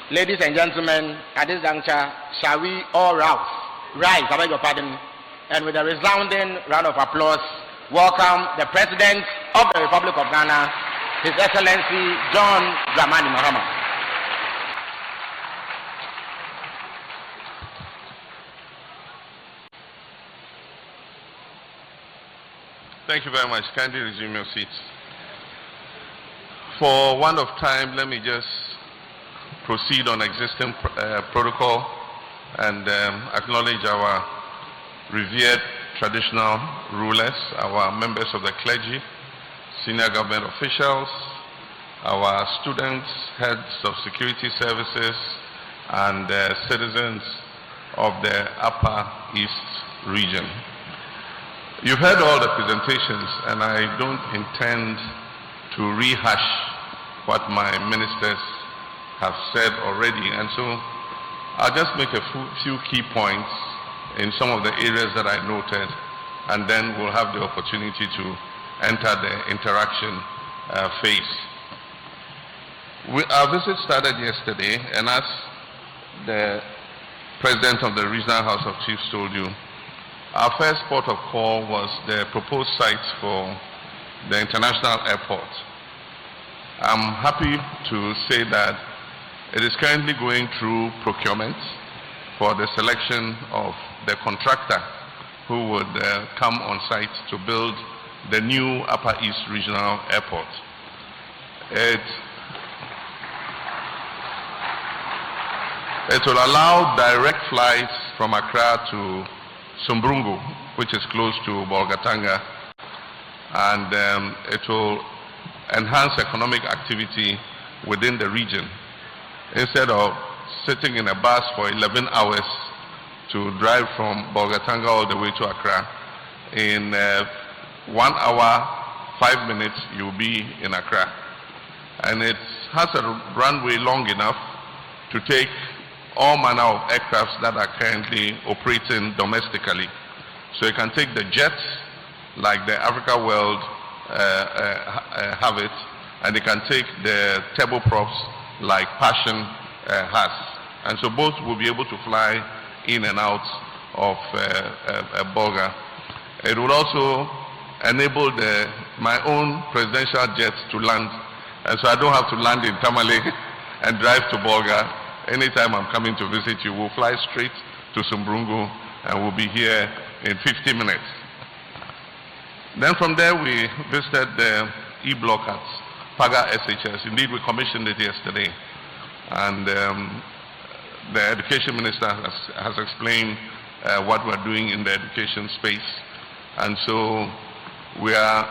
Ladies and gentlemen, at this juncture, shall we all rise, I beg your pardon, and with a resounding round of applause, welcome the President of the Republic of Ghana, His Excellency John Dramani Mahama. Thank you very much. Kindly resume your seats. For want of time, let me just proceed on existing protocol and acknowledge our revered traditional rulers, our members of the clergy, senior government officials, our students, heads of security services, and citizens of the Upper East region. You've heard all the presentations, and I don't intend to rehash what my ministers have said already, and so I'll just make a few key points in some of the areas that I noted, and then we'll have the opportunity to enter the interaction phase. Our visit started yesterday, and as the President of the Regional House of Chiefs told you, our first port of call was the proposed sites for the international airport. I'm happy to say that it is currently going through procurement for the selection of the contractor who would come on site to build the new Upper East Regional Airport. It will allow direct flights from Accra to Sumbrungu, which is close to Bolgatanga, and it will enhance economic activity within the region. Instead of sitting in a bus for 11 hours to drive from Bolgatanga all the way to Accra, in 1 hour, 5 minutes, you'll be in Accra. And it has a runway long enough to take all manner of aircrafts that are currently operating domestically. So you can take the jets, like the Africa World have it, and you can take the turboprops like Passion has. And so both will be able to fly in and out of Bolga. It will also enable my own presidential jets to land, and so I don't have to land in Tamale and drive to Bolga. Anytime I'm coming to visit you, we'll fly straight to Sumbrungu, and we'll be here in 50 minutes. Then from there, we visited the E-block at Paga SHS. Indeed, we commissioned it yesterday. And the Education Minister has explained what we're doing in the education space. And so we are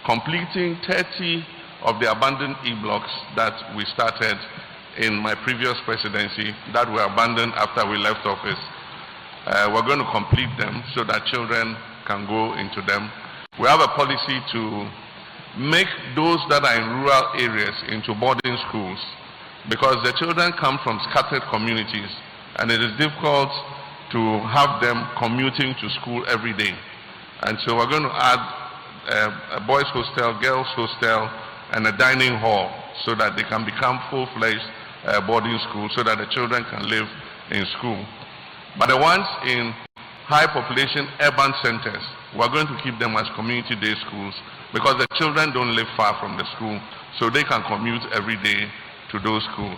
completing 30 of the abandoned E-blocks that we started in my previous presidency that were abandoned after we left office. We're going to complete them so that children can go into them. We have a policy to make those that are in rural areas into boarding schools, because the children come from scattered communities and it is difficult to have them commuting to school every day. And so we're going to add a boys' hostel, girls' hostel, and a dining hall so that they can become full-fledged boarding schools so that the children can live in school. But the ones in high population urban centers, we're going to keep them as community day schools because the children don't live far from the school, so they can commute every day to those schools.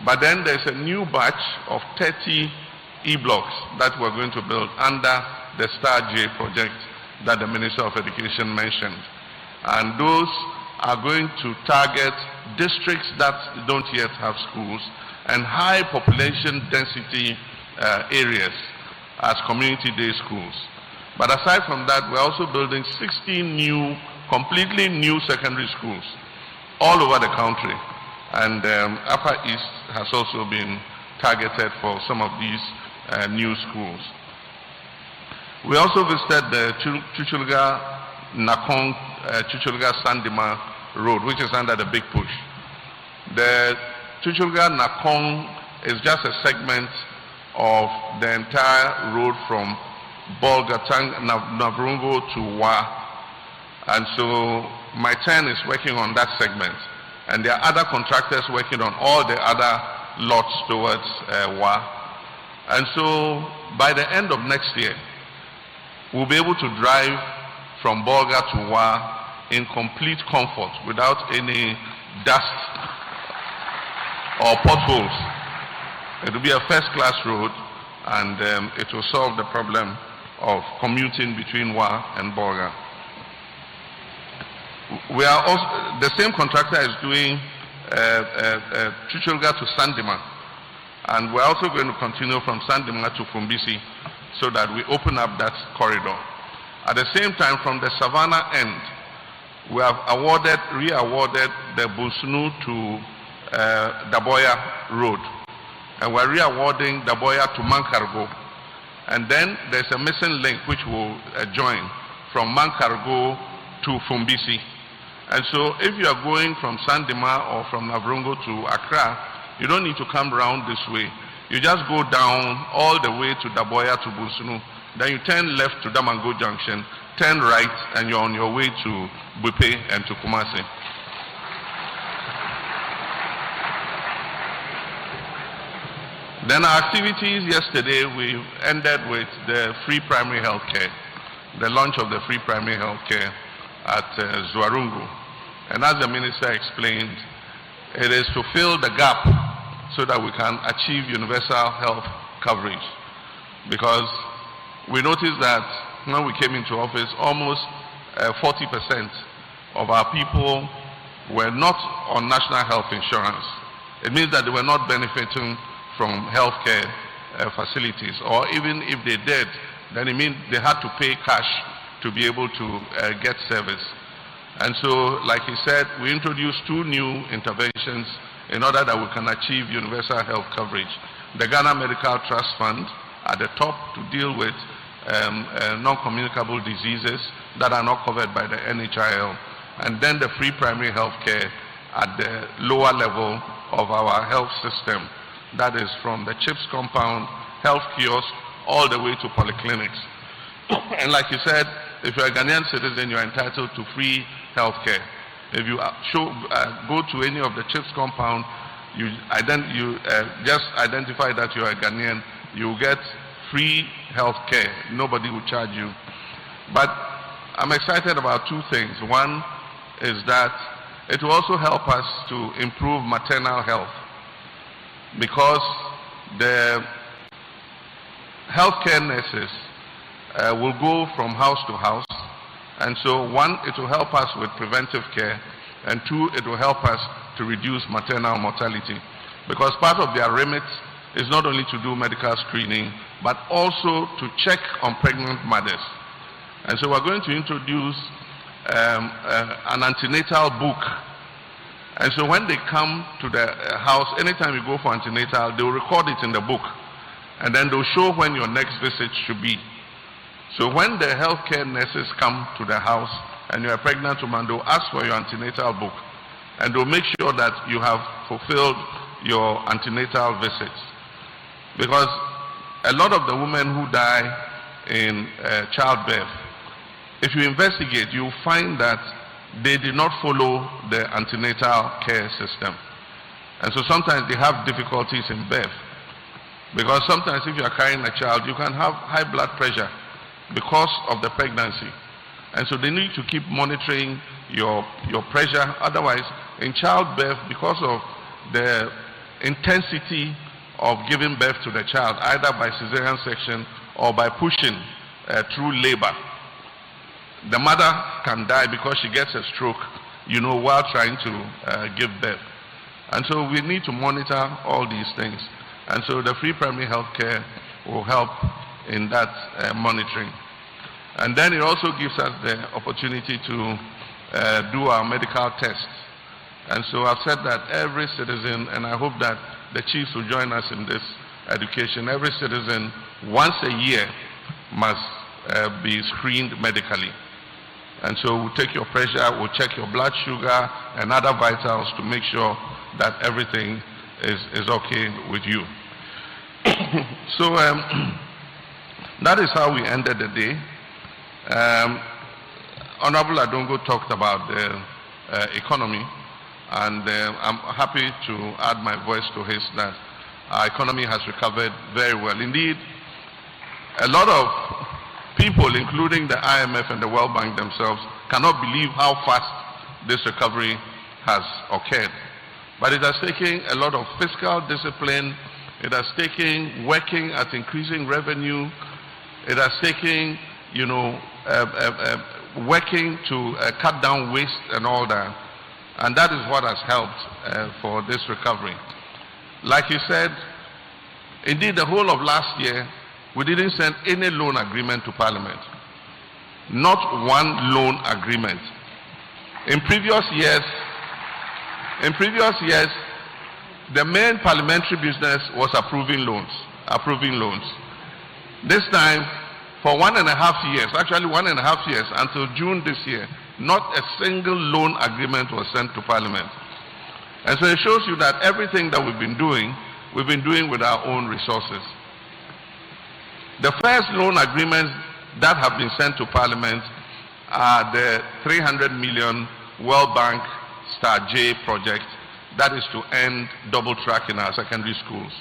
But then there's a new batch of 30 E-blocks that we're going to build under the Star J project that the Minister of Education mentioned. And those are going to target districts that don't yet have schools and high population density areas as community day schools. But aside from that, we're also building 16 new, completely new secondary schools all over the country. And Upper East has also been targeted for some of these new schools. We also visited the Chuchulga-Nakong, Chuchulga-Sandima Road, which is under the Big Push. The Chuchulga-Nakong is just a segment of the entire road from Bolgatang, Navrongo to Wa. And so my turn is working on that segment. And there are other contractors working on all the other lots towards Wa. And so by the end of next year, we'll be able to drive from Bolga to Wa in complete comfort without any dust or potholes. It will be a first-class road, and it will solve the problem of commuting between Wa and Bolga. We are also, the same contractor is doing Chuchulga to Sandima, and we're also going to continue from Sandima to Fumbisi so that we open up that corridor. At the same time, from the Savannah end, we have re-awarded the Busunu to Daboya Road, and we're re-awarding Daboya to Mankargo, and then there's a missing link which will join from Mankargo to Fumbisi. And so if you are going from Sandima or from Navrongo to Accra, you don't need to come around this way. You just go down all the way to Daboya to Busunu, then you turn left to Damango Junction, turn right, and you're on your way to Bupe and to Kumasi. Then our activities yesterday, we ended with the free primary health care, the launch of the free primary health care at Zuarungu. And as the minister explained, it is to fill the gap so that we can achieve universal health coverage. Because we noticed that when we came into office, almost 40% of our people were not on national health insurance. It means that they were not benefiting from healthcare facilities, or even if they did, then it means they had to pay cash to be able to get service. And so, like he said, we introduced 2 new interventions in order that we can achieve universal health coverage. The Ghana Medical Trust Fund at the top to deal with non-communicable diseases that are not covered by the NHIL, and then the free primary health care at the lower level of our health system. That is from the CHIPS compound, health kiosk, all the way to polyclinics. And like you said, if you're a Ghanaian citizen, you're entitled to free health care. If you go to any of the CHIPS compound, you just identify that you're a Ghanaian, you get free health care. Nobody will charge you. But I'm excited about 2 things. One is that it will also help us to improve maternal health, because the healthcare nurses will go from house to house, and so 1, it will help us with preventive care, and 2, it will help us to reduce maternal mortality, because part of their remit is not only to do medical screening, but also to check on pregnant mothers. And so we're going to introduce an antenatal book. And so when they come to the house, anytime you go for antenatal, they'll record it in the book. And then they'll show when your next visit should be. So when the healthcare nurses come to the house and you're a pregnant woman, they'll ask for your antenatal book. And they'll make sure that you have fulfilled your antenatal visits. Because a lot of the women who die in childbirth, if you investigate, you'll find that they did not follow the antenatal care system. And so sometimes they have difficulties in birth. Because sometimes if you are carrying a child, you can have high blood pressure because of the pregnancy. And so they need to keep monitoring your pressure. Otherwise, in childbirth, because of the intensity of giving birth to the child, either by cesarean section or by pushing through labor, the mother can die because she gets a stroke, while trying to give birth. And so we need to monitor all these things. And so the free primary health care will help in that monitoring. And then it also gives us the opportunity to do our medical tests. And so I've said that every citizen, and I hope that the chiefs will join us in this education, every citizen once a year must be screened medically. And so we'll take your pressure, we'll check your blood sugar and other vitals to make sure that everything is okay with you. So that is how we ended the day. Honorable Adongo talked about the economy, and I'm happy to add my voice to his that our economy has recovered very well. Indeed, a lot of people, including the IMF and the World Bank themselves, cannot believe how fast this recovery has occurred. But it has taken a lot of fiscal discipline. It has taken working at increasing revenue. It has taken, working to cut down waste and all that. And that is what has helped for this recovery. Like you said, indeed the whole of last year, we didn't send any loan agreement to Parliament. Not one loan agreement. In previous years, the main parliamentary business was approving loans. This time, for 1.5 years, actually 1.5 years, until June this year, not a single loan agreement was sent to Parliament. And so it shows you that everything that we've been doing with our own resources. The first loan agreements that have been sent to Parliament are the 300 million World Bank Star J project, that is to end double track in our secondary schools.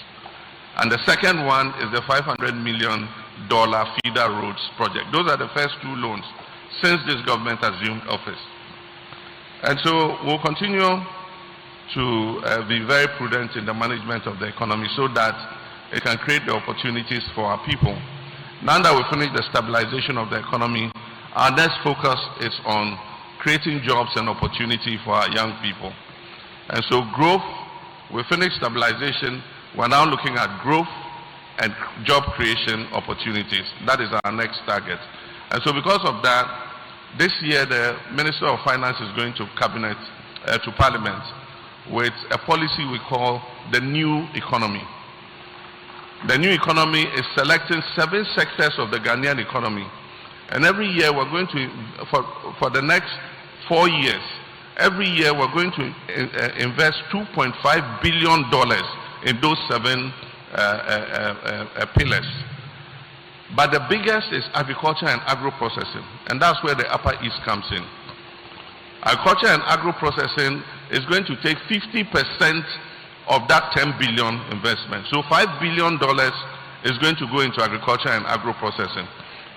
And the second one is the $500 million feeder roads project. Those are the first two loans since this government assumed office. And so we'll continue to be very prudent in the management of the economy so that it can create the opportunities for our people. Now that we finish the stabilization of the economy, our next focus is on creating jobs and opportunity for our young people. And so growth, we finished stabilization, we're now looking at growth and job creation opportunities. That is our next target. And so because of that, this year the Minister of Finance is going to Cabinet, to Parliament, with a policy we call the new economy. The new economy is selecting 7 sectors of the Ghanaian economy. And every year we're going to, for the next 4 years, every year we're going to invest $2.5 billion in those 7 pillars. But the biggest is agriculture and agro-processing, and that's where the Upper East comes in. Agriculture and agro-processing is going to take 50% of that 10 billion investment. So $5 billion is going to go into agriculture and agro-processing.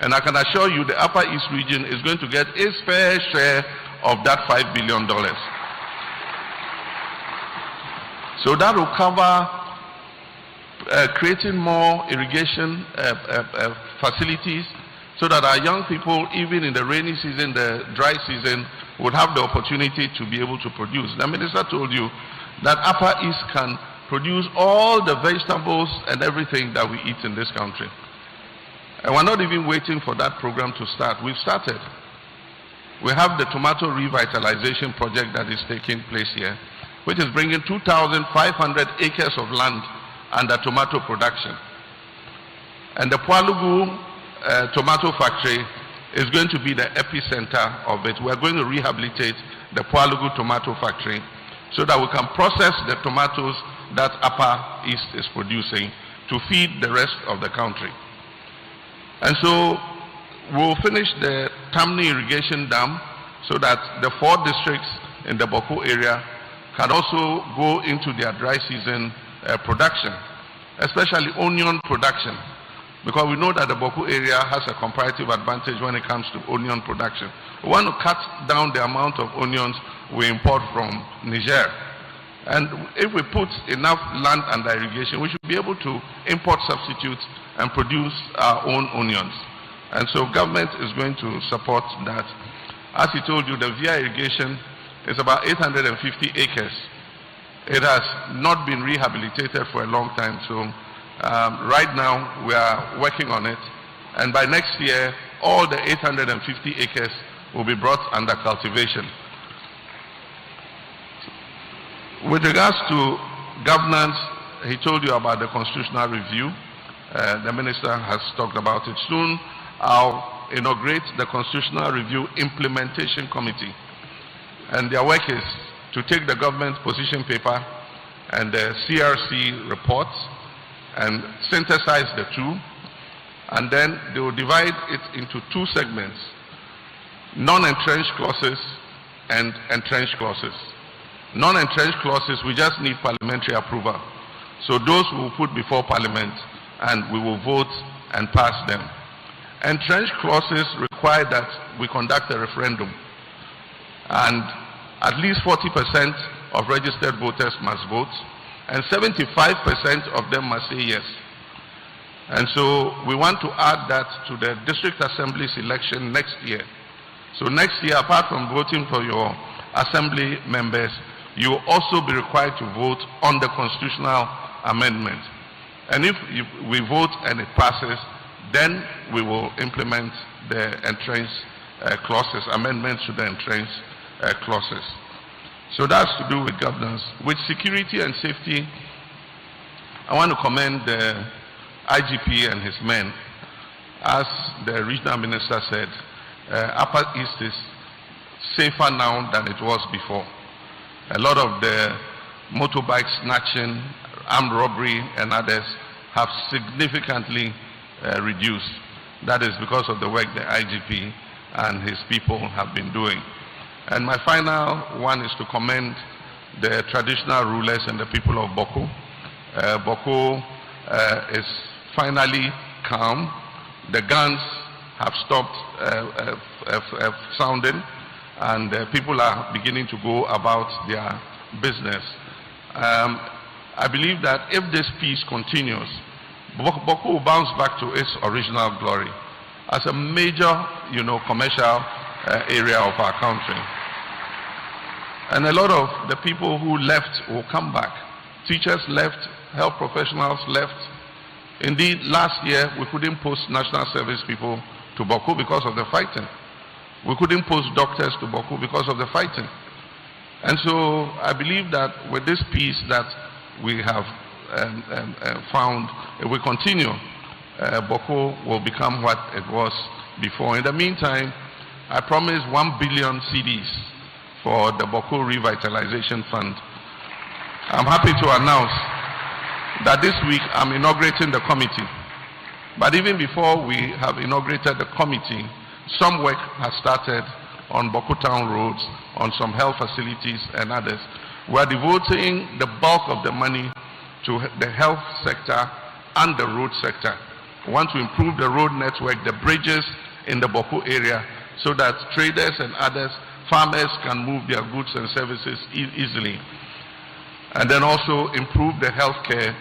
And I can assure you the Upper East region is going to get its fair share of that $5 billion. So that will cover creating more irrigation facilities so that our young people, even in the rainy season, the dry season, would have the opportunity to be able to produce. The minister told you that Upper East can produce all the vegetables and everything that we eat in this country. And we're not even waiting for that program to start. We've started. We have the tomato revitalization project that is taking place here, which is bringing 2,500 acres of land under tomato production. And the Pualugu tomato factory is going to be the epicenter of it. We're going to rehabilitate the Pualugu tomato factory so that we can process the tomatoes that Upper East is producing to feed the rest of the country. And so we'll finish the Tamni irrigation dam so that the 4 districts in the Boko area can also go into their dry season production, especially onion production, because we know that the Boko area has a comparative advantage when it comes to onion production. We want to cut down the amount of onions we import from Niger. And if we put enough land under irrigation, we should be able to import substitutes and produce our own onions. And so government is going to support that. As he told you, the via irrigation is about 850 acres. It has not been rehabilitated for a long time, so right now we are working on it. And by next year, all the 850 acres will be brought under cultivation. With regards to governance, he told you about the constitutional review. The minister has talked about it. Soon I'll inaugurate the Constitutional Review Implementation Committee. And their work is to take the government position paper and the CRC reports and synthesize the two. And then they will divide it into 2 segments: non-entrenched clauses and entrenched clauses. Non-entrenched clauses, we just need parliamentary approval. So those we will put before Parliament and we will vote and pass them. Entrenched clauses require that we conduct a referendum, and at least 40% of registered voters must vote, and 75% of them must say yes. And so we want to add that to the district assemblies election next year. So next year, apart from voting for your assembly members, you will also be required to vote on the constitutional amendment. And if we vote and it passes, then we will implement the entrenched clauses, amendments to the entrenched clauses. So that's to do with governance. With security and safety, I want to commend the IGP and his men. As the regional minister said, Upper East is safer now than it was before. A lot of the motorbike snatching, armed robbery and others have significantly reduced. That is because of the work the IGP and his people have been doing. And my final one is to commend the traditional rulers and the people of Boko. Boko is finally calm. The guns have stopped sounding, and people are beginning to go about their business. I believe that if this peace continues, Boko will bounce back to its original glory as a major, commercial area of our country. And a lot of the people who left will come back. Teachers left, health professionals left. Indeed, last year we couldn't post national service people to Boko because of the fighting. We couldn't post doctors to Boko because of the fighting. And so I believe that with this peace that we have found, if we continue, Boko will become what it was before. In the meantime, I promise 1 billion cedis for the Boko Revitalization Fund. I'm happy to announce that this week I'm inaugurating the committee. But even before we have inaugurated the committee, some work has started on Boko Town roads, on some health facilities and others. We are devoting the bulk of the money to the health sector and the road sector. We want to improve the road network, the bridges in the Boko area, so that traders and others, farmers can move their goods and services easily. And then also improve the healthcare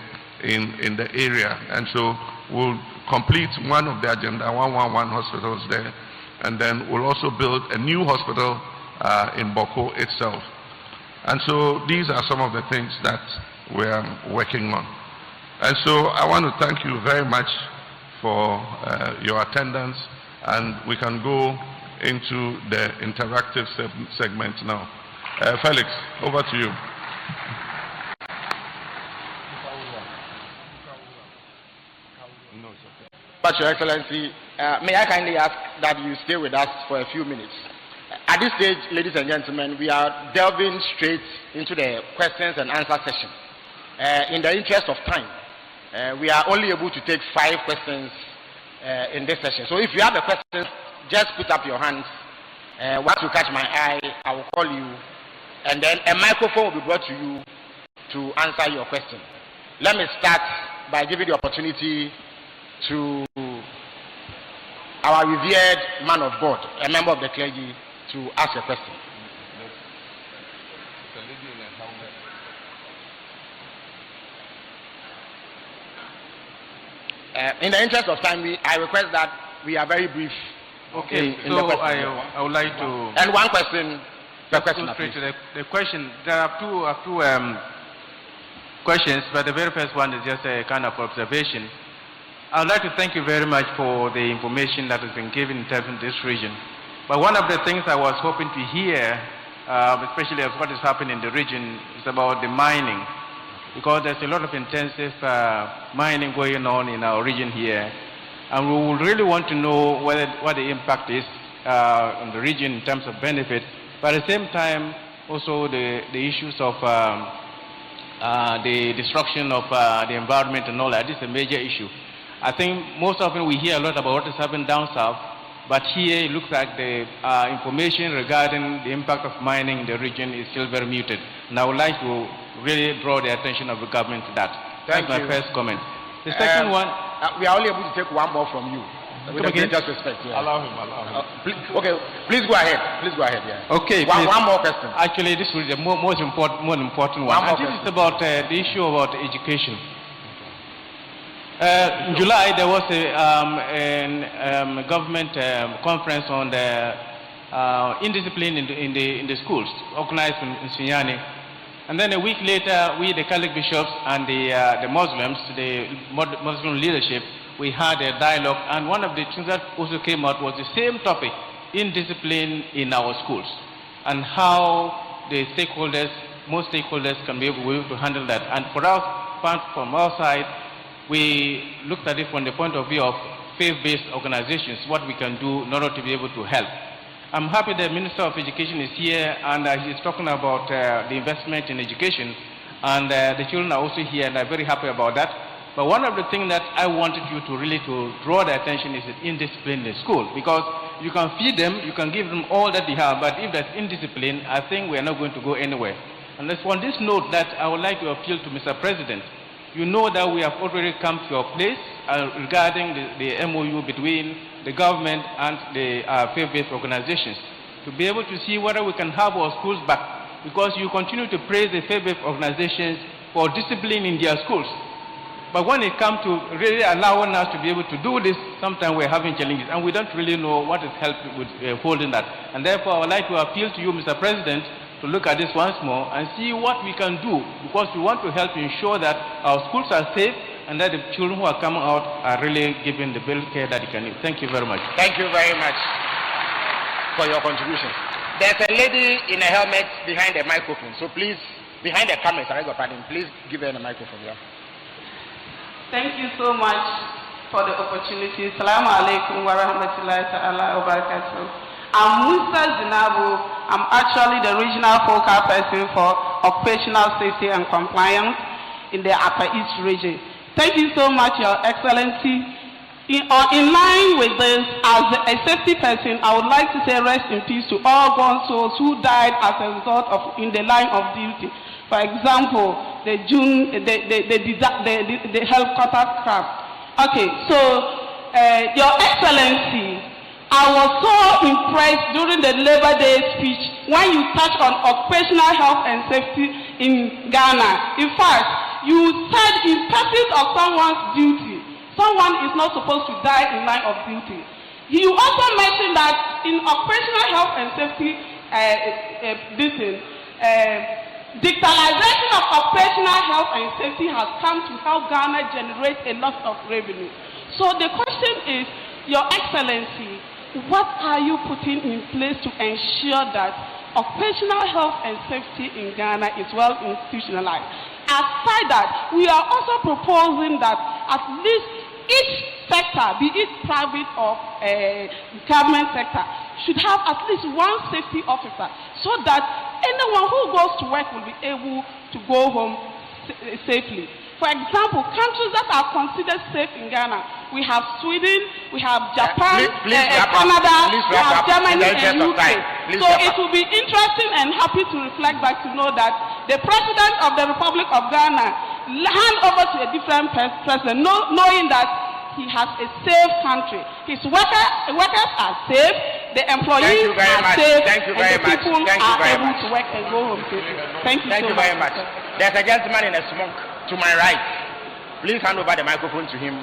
in the area. And so we'll complete one of the Agenda 111 hospitals there. And then we'll also build a new hospital in Boko itself. And so these are some of the things that we're working on. And so I want to thank you very much for your attendance, and we can go into the interactive segment now. Felix, over to you. But Your Excellency, may I kindly ask that you stay with us for a few minutes. At this stage, ladies and gentlemen, we are delving straight into the questions and answer session. In the interest of time, we are only able to take 5 questions in this session. So if you have a question, just put up your hands. Once you catch my eye, I will call you, and then a microphone will be brought to you to answer your question. Let me start by giving the opportunity to our revered man of God, a member of the clergy, to ask a question. In the interest of time, I request that we are very brief. Okay, so I would like to... And one question per question, please. The question, there are two questions, but the very first one is just a kind of observation. I would like to thank you very much for the information that has been given in terms of this region. But one of the things I was hoping to hear, especially of what is happening in the region, is about the mining. Because there's a lot of intensive mining going on in our region here. And we would really want to know what the impact is on the region in terms of benefit. But at the same time, also the issues of the destruction of the environment and all that. This is a major issue. I think most often we hear a lot about what is happening down south, But here it looks like the information regarding the impact of mining in the region is still very muted. And I would like to really draw the attention of the government to that. Thank That's you. my first comment. The second one... we are only able to take one more from you. With the greatest respect. Yeah. Allow him. Please go ahead. Please go ahead. Yeah. Okay. One more question. Actually, this is the most important one. And this is about the issue about education. In July, there was a government conference on the indiscipline in the schools, organized in Sunyani. And then a week later, we, the Catholic bishops and the Muslims, the Muslim leadership, we had a dialogue, and one of the things that also came out was the same topic, indiscipline in our schools, and how the stakeholders, most stakeholders can be able to handle that. And for us, from our side, we looked at it from the point of view of faith-based organizations, what we can do in order to be able to help. I'm happy the Minister of Education is here, and he's talking about the investment in education, and the children are also here, and I'm very happy about that. But one of the things that I wanted you to really draw the attention is the indiscipline in school, because you can feed them, you can give them all that they have, but if there's indiscipline, I think we are not going to go anywhere. And it's on this note that I would like to appeal to Mr. President. You know that we have already come to a place regarding the MOU between the government and the faith-based organizations to be able to see whether we can have our schools back, because you continue to praise the faith-based organizations for discipline in their schools. But when it comes to really allowing us to be able to do this, sometimes we're having challenges, and we don't really know what is helping with holding that. And therefore, I would like to appeal to you, Mr. President, to look at this once more and see what we can do, because we want to help ensure that our schools are safe and that the children who are coming out are really given the best care that they can need. Thank you very much. Thank you very much for your contribution. There's a lady in a helmet behind the microphone, so please, behind the camera, please give her the microphone. Yeah. Thank you so much for the opportunity. Assalamu alaikum wa rahmatullahi ta'ala wa barakatuh. I'm Musa Zinabu. I'm actually the regional focal person for occupational safety and compliance in the Upper East region. Thank you so much, Your Excellency. In line with this, as a safety person, I would like to say rest in peace to all gone souls who died as a result of in the line of duty. For example, the helicopter crash. Okay, so Your Excellency, I was so impressed during the Labor Day speech when you touched on occupational health and safety in Ghana. In fact, you said in pursuit of someone's duty, someone is not supposed to die in line of duty. You also mentioned that in occupational health and safety, digitalization of occupational health and safety has come to help Ghana generate a lot of revenue. So the question is, Your Excellency, what are you putting in place to ensure that occupational health and safety in Ghana is well institutionalized? Aside that, we are also proposing that at least each sector, be it private or government sector, should have at least one safety officer, so that anyone who goes to work will be able to go home safely. For example, countries that are considered safe in Ghana, we have Sweden, we have Japan, Canada, we have Germany and UK. So it will be interesting and happy to reflect back to know that the President of the Republic of Ghana hand over to a different president, knowing that he has a safe country. His workers are safe, the employees are safe, and the people are able to work and go home safely. Thank you so very much. There's a gentleman in a smoke to my right. Please hand over the microphone to him.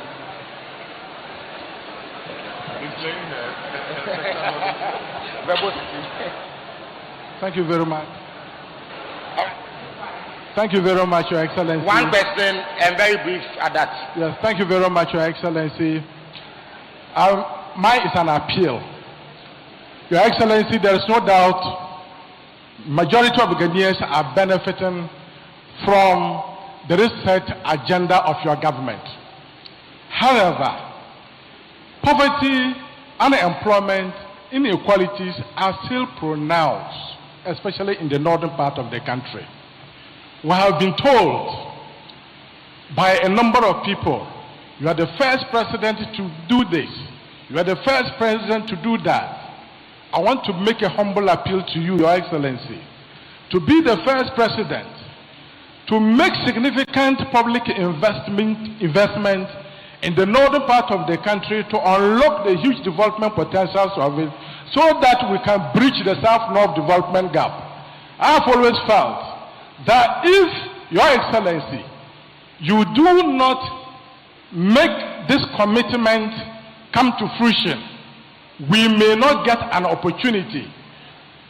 Thank you very much. Thank you very much, Your Excellency. One question and very brief at that. Yes, thank you very much, Your Excellency. Mine is an appeal. Your Excellency, there is no doubt majority of Ghanaians are benefiting from the reset agenda of your government. However, poverty, unemployment, inequalities are still pronounced, especially in the northern part of the country. We have been told by a number of people, you are the first president to do this. You are the first president to do that. I want to make a humble appeal to you, Your Excellency, to be the first president to make significant public investment in the northern part of the country to unlock the huge development potentials of it so that we can bridge the South-North development gap. I've always felt that if, Your Excellency, you do not make this commitment come to fruition, we may not get an opportunity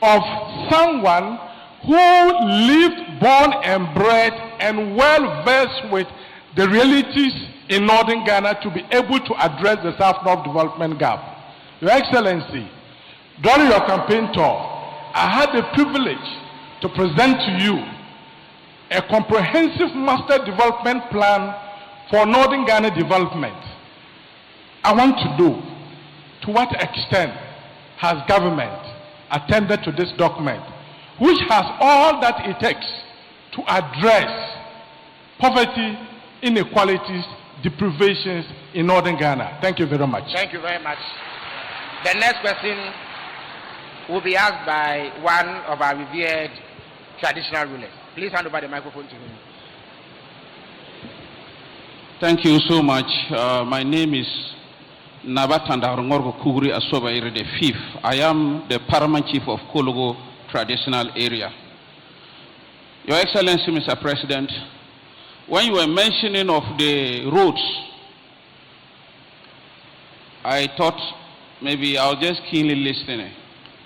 of someone who lived, born and bred and well versed with the realities in northern Ghana to be able to address the South-North development gap. Your Excellency, during your campaign tour, I had the privilege to present to you a comprehensive master development plan for northern Ghana development. I want to know, to what extent has government attended to this document, which has all that it takes to address poverty, inequalities, deprivations in northern Ghana? Thank you very much. Thank you very much. The next question will be asked by one of our revered traditional rulers. Please hand over the microphone to him. Thank you so much. My name is Nabatanda Rongorgo Kuguri Asobaire the Fifth. I am the Paramount Chief of Kologo Traditional Area. Your Excellency, Mr. President, when you were mentioning of the roads, I thought maybe I was just keenly listening,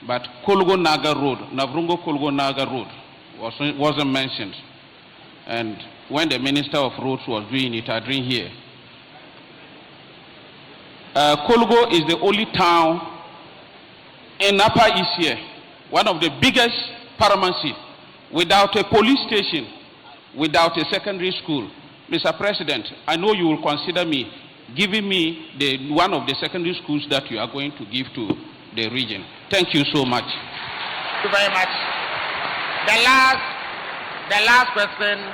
but Kologo Naga Road, Navrungo Kologo Naga Road wasn't mentioned. And when the Minister of Roads was doing it, I didn't hear. Kologo is the only town in Upper East here, one of the biggest paramountcy, without a police station, without a secondary school. Mr. President, I know you will consider me giving me one of the secondary schools that you are going to give to the region. Thank you so much. Thank you very much. The last question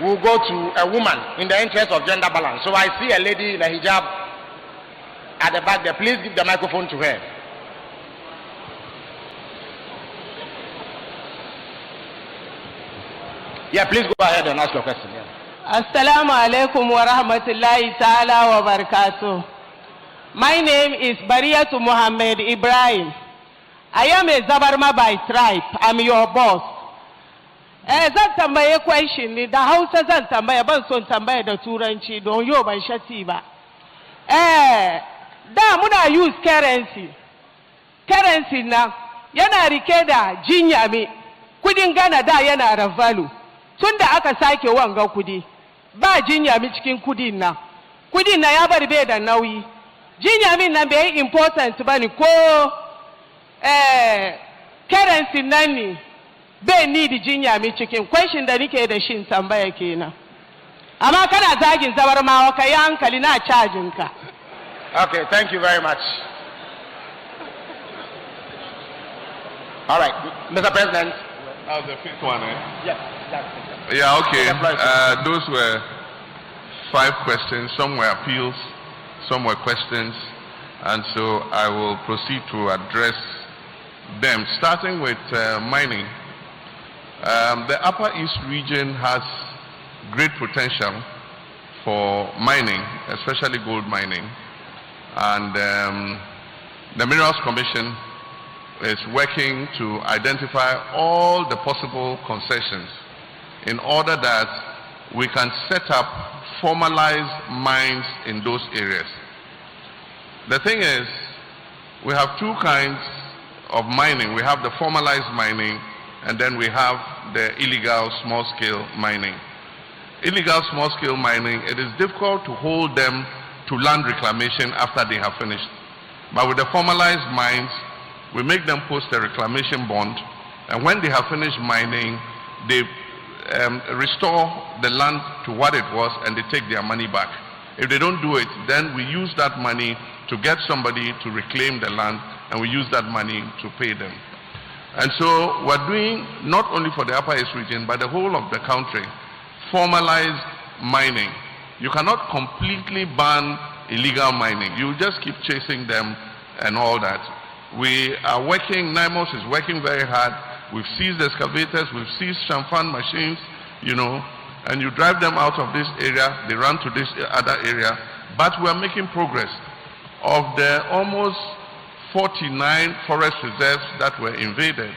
will go to a woman in the interest of gender balance. So I see a lady in a hijab at the back there. Please give the microphone to her. Yeah, please go ahead and ask your question. Yeah. Assalamu alaikum wa rahmatullahi ta'ala wa barakatuh. My name is Bariyatu Muhammad Ibrahim. I am a Zabarma by tribe. I'm your boss. Zan tambaye question ne da Hausa zan tambaya, ban son tambaya da Turanci don yau ban shati ba. Da muna use currency. Currency na yana rike da jinyami. Kudin Ghana da yana da value. Tunda aka sake wanga kudi, ba jinyami cikin kudin na. Kudin na ya bari bai da nauyi. Jinyami na bai important bane ko currency nan ne bai need jinyami cikin. Question da nike da shin tambaya kenan. Amma kana zagin Zabarmawa kai hankali na charging ka. Okay, thank you very much. All right, Mr. President. That was the fifth one, eh? Yes, that's it. Yeah, okay. Those were 5 questions. Some were appeals, some were questions, and so I will proceed to address them, starting with mining. The Upper East region has great potential for mining, especially gold mining. And the Minerals Commission is working to identify all the possible concessions in order that we can set up formalized mines in those areas. The thing is, we have 2 kinds of mining. We have the formalized mining, and then we have the illegal small-scale mining. Illegal small-scale mining, it is difficult to hold them to land reclamation after they have finished. But with the formalized mines, we make them post a reclamation bond, and when they have finished mining, they restore the land to what it was, and they take their money back. If they don't do it, then we use that money to get somebody to reclaim the land, and we use that money to pay them. And so we're doing, not only for the Upper East region, but the whole of the country, formalized mining. You cannot completely ban illegal mining. You just keep chasing them and all that. We are working, NIMOS is working very hard. We've seized excavators, we've seized chamfan machines, you know, and you drive them out of this area, they run to this other area. But we are making progress. Of the almost 49 forest reserves that were invaded,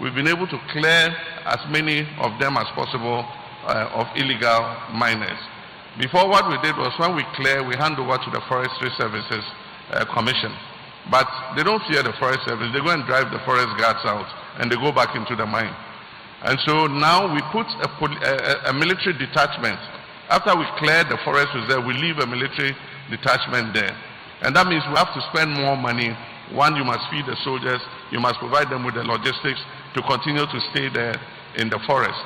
we've been able to clear as many of them as possible of illegal miners. Before, what we did was, when we clear, we hand over to the Forestry Services Commission. But they don't fear the Forest Service. They go and drive the forest guards out, and they go back into the mine. And so now we put a military detachment. After we clear the forest reserve, we leave a military detachment there. And that means we have to spend more money. One, you must feed the soldiers. You must provide them with the logistics to continue to stay there in the forest.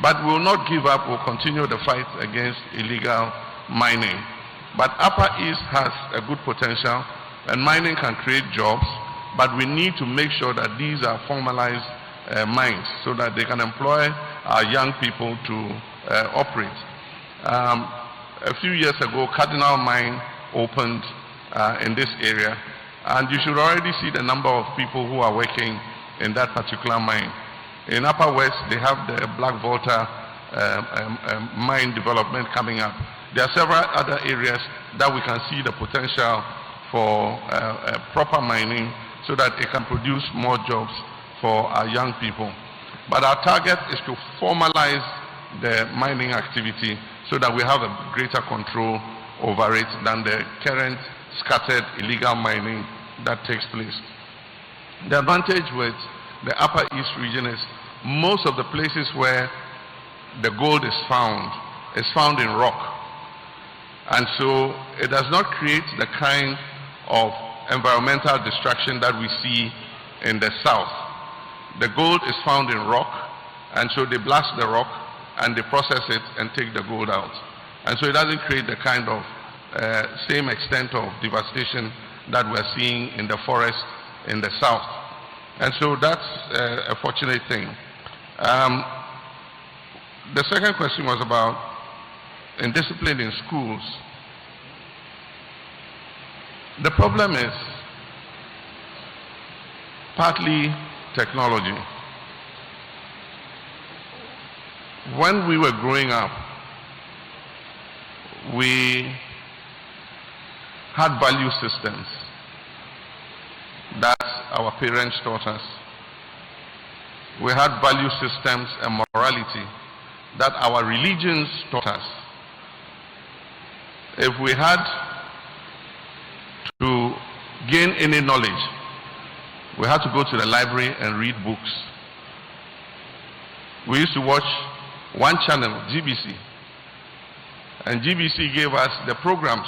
But we will not give up. We'll continue the fight against illegal mining. But Upper East has a good potential, and mining can create jobs, but we need to make sure that these are formalized mines so that they can employ our young people to operate. A few years ago, Cardinal Mine opened in this area, and you should already see the number of people who are working in that particular mine. In Upper West, they have the Black Volta mine development coming up. There are several other areas that we can see the potential for proper mining so that it can produce more jobs for our young people. But our target is to formalize the mining activity so that we have a greater control over it than the current scattered illegal mining that takes place. The advantage with the Upper East region is most of the places where the gold is found in rock. And so it does not create the kind of environmental destruction that we see in the south. The gold is found in rock, and so they blast the rock and they process it and take the gold out. And so it doesn't create the kind of same extent of devastation that we're seeing in the forest in the south. And so that's a fortunate thing. The second question was about indiscipline in schools. The problem is partly technology. When we were growing up, we had value systems that our parents taught us. We had value systems and morality that our religions taught us. If we had to gain any knowledge, we had to go to the library and read books. We used to watch one channel, GBC, and GBC gave us the programs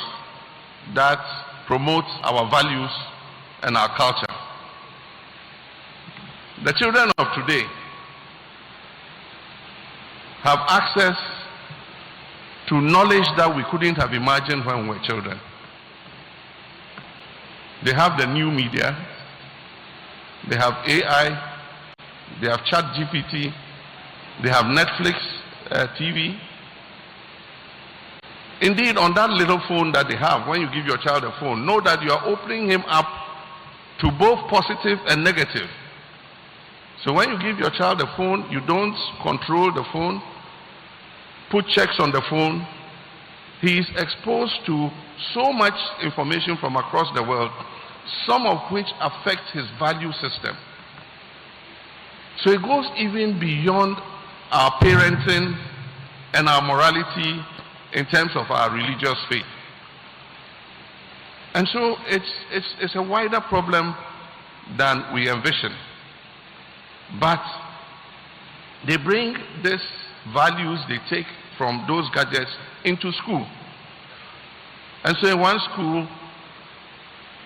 that promote our values and our culture. The children of today have access to knowledge that we couldn't have imagined when we were children. They have the new media, they have AI, they have ChatGPT, they have Netflix TV. Indeed, on that little phone that they have, when you give your child a phone, know that you are opening him up to both positive and negative. So when you give your child a phone, you don't control the phone, put checks on the phone. He is exposed to so much information from across the world, some of which affect his value system. So it goes even beyond our parenting and our morality in terms of our religious faith. And so it's a wider problem than we envision. But they bring these values they take from those gadgets into school. And so in one school,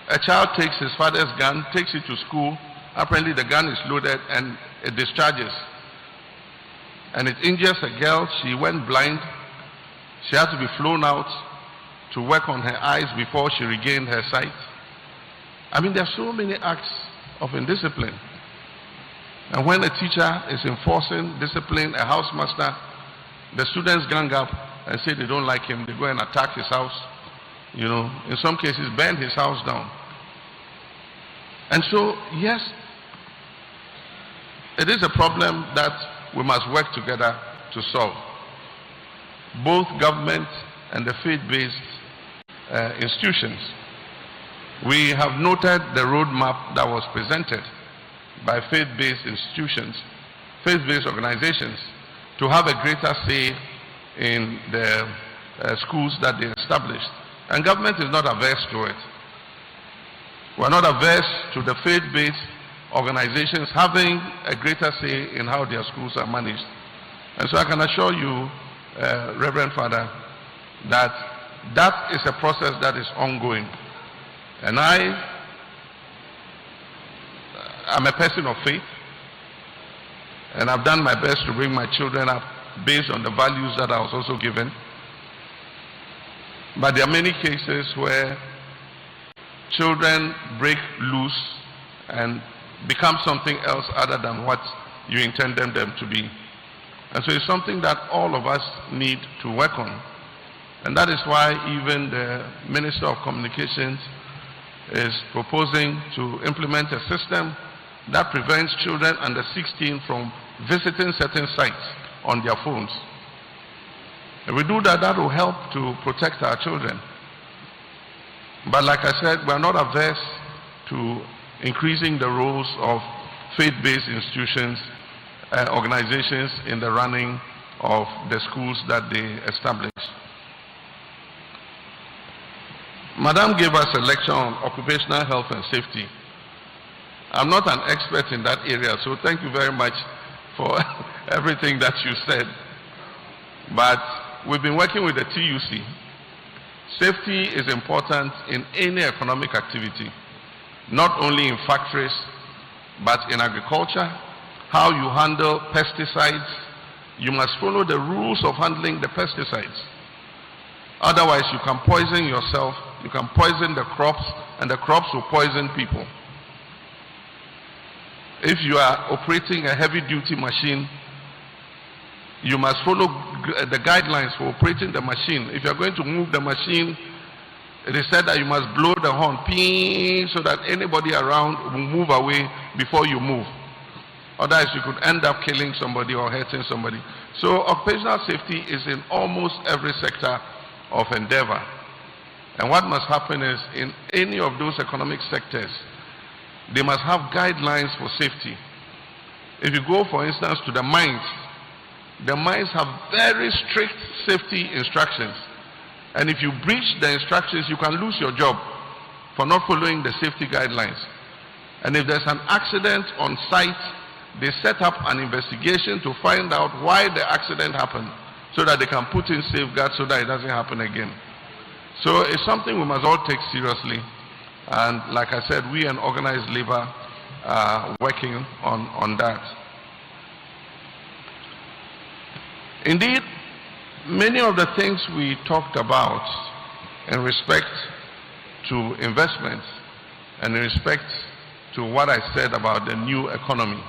a child takes his father's gun, takes it to school. Apparently the gun is loaded and it discharges. And it injures a girl. She went blind. She had to be flown out to work on her eyes before she regained her sight. I mean, there are so many acts of indiscipline. And when a teacher is enforcing discipline, a housemaster, the students gang up and say they don't like him. They go and attack his house. in some cases burned his house down. And so, yes, it is a problem that we must work together to solve. Both government and the faith-based institutions. We have noted the roadmap that was presented by faith-based institutions, faith-based organizations, to have a greater say in the schools that they established. And government is not averse to it. We're not averse to the faith-based organizations having a greater say in how their schools are managed. And so I can assure you, Reverend Father, that that is a process that is ongoing. And I am a person of faith, and I've done my best to bring my children up based on the values that I was also given. But there are many cases where children break loose and become something else other than what you intended them to be. And so it's something that all of us need to work on. And that is why even the Minister of Communications is proposing to implement a system that prevents children under 16 from visiting certain sites on their phones. If we do that, that will help to protect our children. But like I said, we are not averse to increasing the roles of faith-based institutions, organizations in the running of the schools that they establish. Madam gave us a lecture on occupational health and safety. I'm not an expert in that area, so thank you very much for everything that you said. But we've been working with the TUC. Safety is important in any economic activity, not only in factories, but in agriculture. How you handle pesticides, you must follow the rules of handling the pesticides. Otherwise, you can poison yourself, you can poison the crops, and the crops will poison people. If you are operating a heavy-duty machine, you must follow the guidelines for operating the machine. If you are going to move the machine, it is said that you must blow the horn, ping, so that anybody around will move away before you move. Otherwise, you could end up killing somebody or hurting somebody. So occupational safety is in almost every sector of endeavor. And what must happen is, in any of those economic sectors, they must have guidelines for safety. If you go, for instance, to the mines have very strict safety instructions. And if you breach the instructions, you can lose your job for not following the safety guidelines. And if there's an accident on site, they set up an investigation to find out why the accident happened, so that they can put in safeguards so that it doesn't happen again. So it's something we must all take seriously. And like I said, we and organized labor are working on that. Indeed, many of the things we talked about in respect to investments and in respect to what I said about the new economy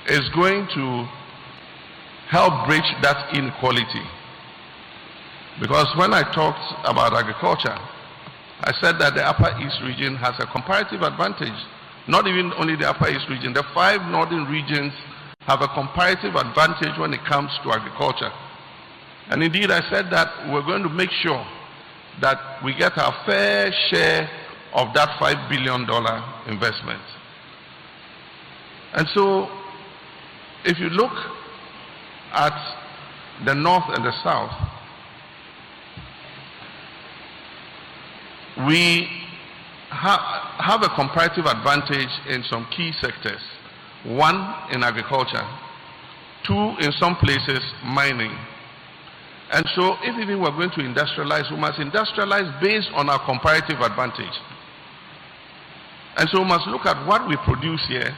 is going to help bridge that inequality. Because when I talked about agriculture, I said that the Upper East region has a comparative advantage. Not even only the Upper East region, the 5 northern regions have a comparative advantage when it comes to agriculture. And indeed, I said that we're going to make sure that we get our fair share of that $5 billion investment. And so, if you look at the North and the South, we have a comparative advantage in some key sectors. 1, in agriculture. 2, in some places, mining. And so, if even we're going to industrialize, we must industrialize based on our comparative advantage. And so, we must look at what we produce here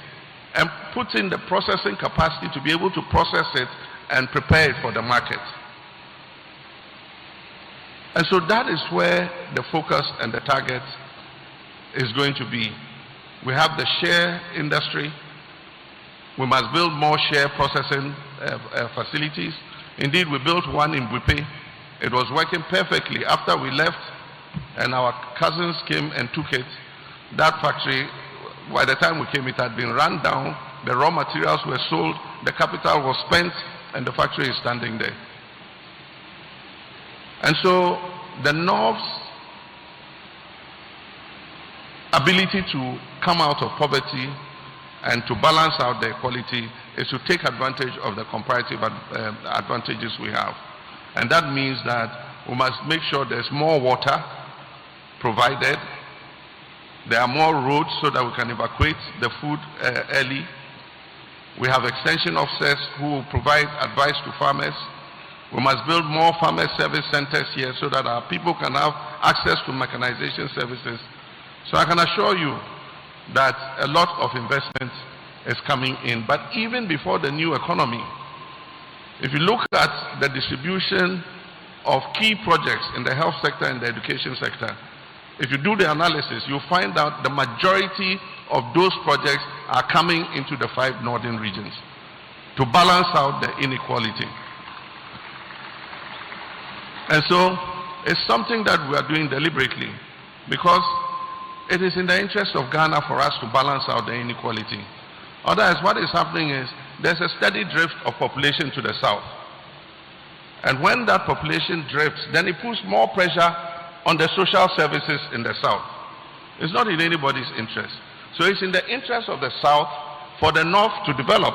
and put in the processing capacity to be able to process it and prepare it for the market. And so that is where the focus and the target is going to be. We have the share industry. We must build more share processing facilities. Indeed, we built one in Bupe, It was working perfectly. After we left and our cousins came and took it, that factory, by the time we came, it had been run down, the raw materials were sold, the capital was spent, and the factory is standing there. And so the North's ability to come out of poverty and to balance out the equality is to take advantage of the comparative advantages we have. And that means that we must make sure there's more water provided, there are more roads so that we can evacuate the food early. We have extension officers who will provide advice to farmers. We must build more farmer service centers here so that our people can have access to mechanization services. So I can assure you that a lot of investment is coming in. But even before the new economy, if you look at the distribution of key projects in the health sector and the education sector, if you do the analysis, you'll find out the majority of those projects are coming into the 5 northern regions to balance out the inequality. And so it's something that we are doing deliberately because it is in the interest of Ghana for us to balance out the inequality. Otherwise, what is happening is there's a steady drift of population to the south. And when that population drifts, then it puts more pressure on the social services in the south. It's not in anybody's interest. So it's in the interest of the south for the north to develop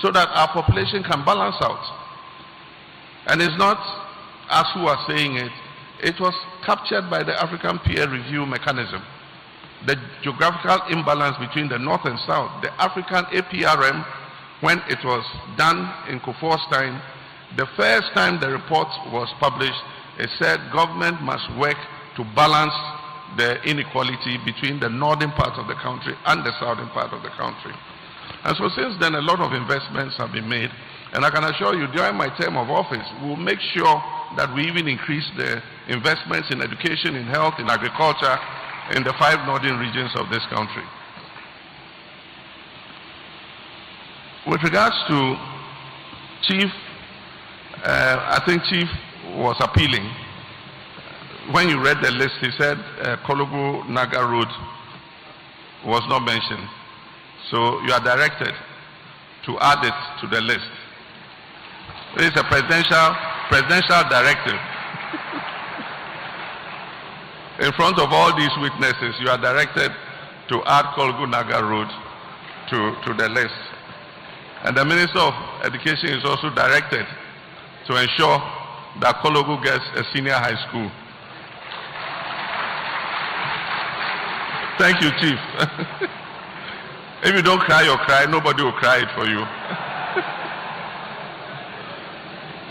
so that our population can balance out. And it's not us who are saying it. It was captured by the African peer review mechanism. The geographical imbalance between the north and south, the African APRM, when it was done in Kufuor's time, the first time the report was published, it said government must work to balance the inequality between the northern part of the country and the southern part of the country. And so since then, a lot of investments have been made. And I can assure you, during my term of office, we'll make sure that we even increase the investments in education, in health, in agriculture, in the 5 northern regions of this country. With regards to Chief, I think Chief was appealing. When you read the list, he said Kologu Naga Road was not mentioned. So you are directed to add it to the list. It is a presidential directive. In front of all these witnesses, you are directed to add Kologu Naga Road to the list. And the Minister of Education is also directed to ensure that Kologu gets a senior high school. Thank you, Chief. If you don't cry your cry, nobody will cry it for you.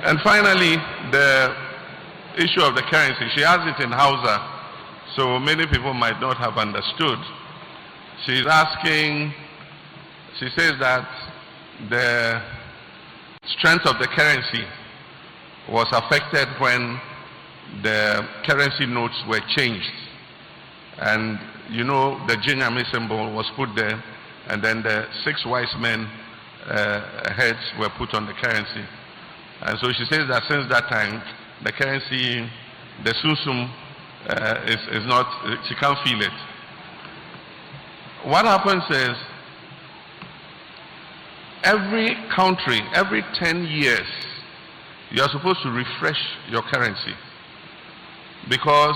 And finally, the issue of the currency. She has it in Hausa, so many people might not have understood. She's asking, she says that the strength of the currency was affected when the currency notes were changed. And you know, the Jinyame symbol was put there, and then the 6 wise men heads were put on the currency. And so she says that since that time, the currency, the susum, is not, she can't feel it. What happens is, every country, every 10 years, you are supposed to refresh your currency. Because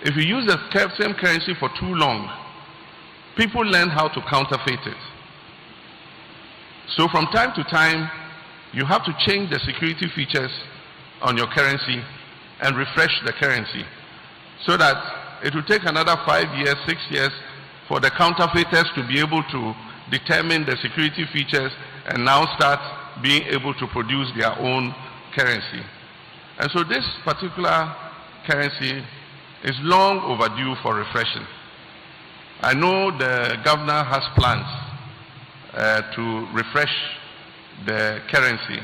if you use the same currency for too long, people learn how to counterfeit it. So from time to time, you have to change the security features on your currency and refresh the currency so that it will take another 5 years, 6 years for the counterfeiters to be able to determine the security features and now start being able to produce their own currency. And so this particular currency is long overdue for refreshing. I know the governor has plans to refresh the currency,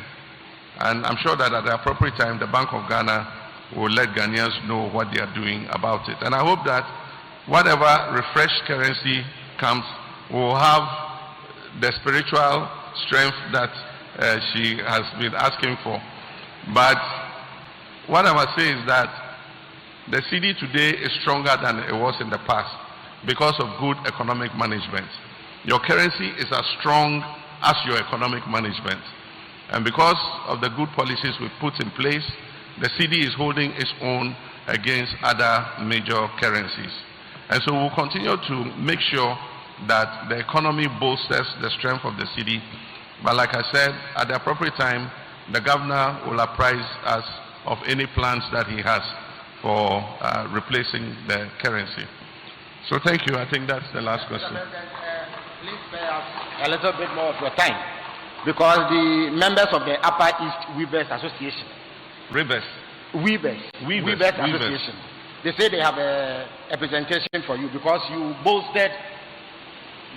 and I'm sure that at the appropriate time the Bank of Ghana will let Ghanaians know what they are doing about it. And I hope that whatever refreshed currency comes will have the spiritual strength that she has been asking for. But what I must say is that the cedi today is stronger than it was in the past because of good economic management. Your currency is as strong as your economic management. And because of the good policies we put in place, the cedi is holding its own against other major currencies. And so we'll continue to make sure that the economy bolsters the strength of the cedi. But like I said, at the appropriate time, the governor will apprise us of any plans that he has for replacing the currency. So thank you. I think that's the last question. Please spare us a little bit more of your time, because the members of the Upper East Weavers Association, Weavers Association, they say they have a presentation for you because you boasted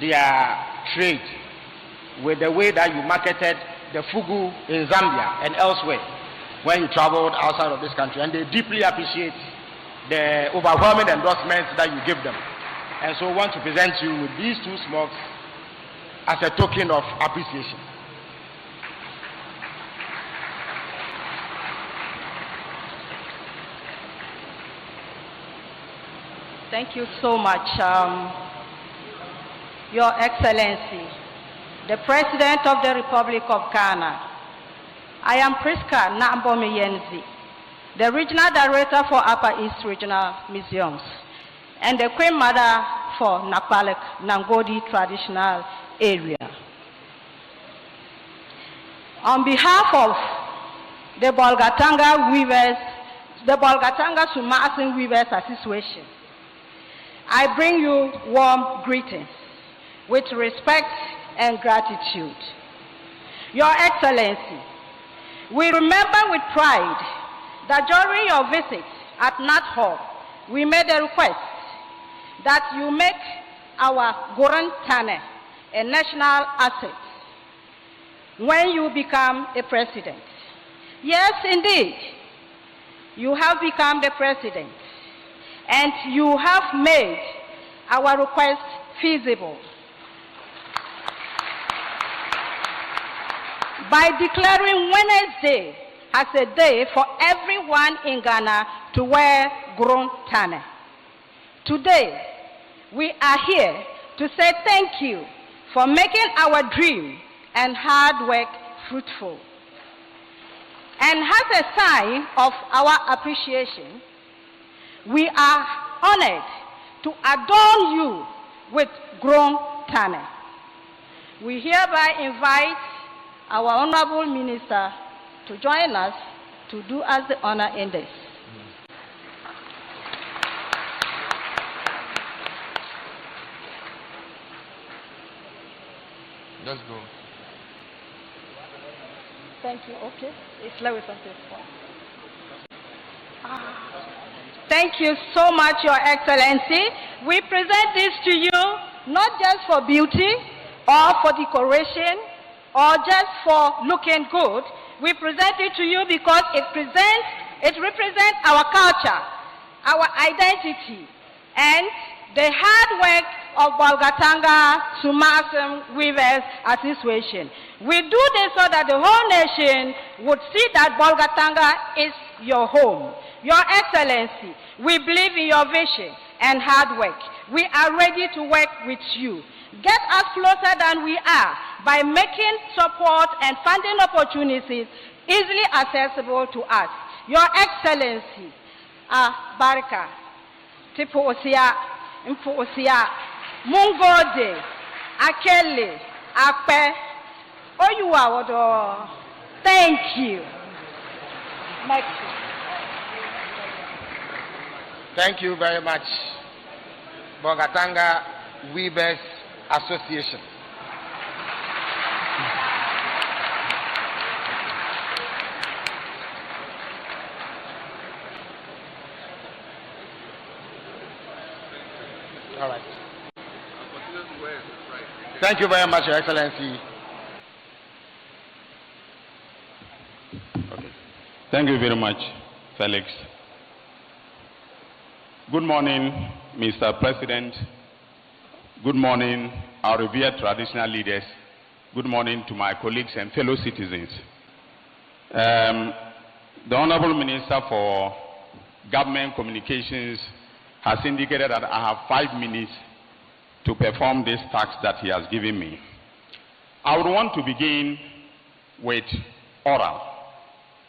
their trade with the way that you marketed the fugu in Zambia and elsewhere when you traveled outside of this country, and they deeply appreciate the overwhelming endorsements that you give them. And so I want to present you with these two smokes as a token of appreciation. Thank you so much, Your Excellency, the President of the Republic of Ghana. I am Priska Nambomiyenzi, the Regional Director for Upper East Regional Museums, and the Queen Mother for Napalek Nangodi Traditional Area. On behalf of the Bolgatanga Weavers, the Bolgatanga Sumasin Weavers Association, I bring you warm greetings with respect and gratitude. Your Excellency, we remember with pride that during your visit at Nat Hall, we made a request that you make our Goran Tane a national asset when you become a president. Yes, indeed, you have become the president, and you have made our request feasible by declaring Wednesday as a day for everyone in Ghana to wear Goran Tane. Today, we are here to say thank you for making our dream and hard work fruitful. And as a sign of our appreciation, we are honored to adorn you with Goran Tane. We hereby invite our Honorable Minister to join us to do us the honor in this. Let's go. Thank you. Okay. It's Lewis on this one. Thank you so much, Your Excellency. We present this to you not just for beauty or for decoration or just for looking good. We present it to you because it represents our culture, our identity, and the hard work of Bolgatanga Sumasim Weavers Association. We do this so that the whole nation would see that Bolgatanga is your home. Your Excellency, we believe in your vision and hard work. We are ready to work with you. Get us closer than we are by making support and funding opportunities easily accessible to us. Your Excellency, Baraka, Tipo Osia, Mpo Osia, Mungode, Akele, Akpe, Oyuawodo. Thank you. Thank you very much, Bolgatanga Weavers Association. All right. Thank you very much, Your Excellency. Okay. Thank you very much, Felix. Good morning, Mr. President. Good morning, our revered traditional leaders. Good morning to my colleagues and fellow citizens. The Honorable Minister for Government Communications has indicated that I have 5 minutes to perform this task that he has given me. I would want to begin with oral,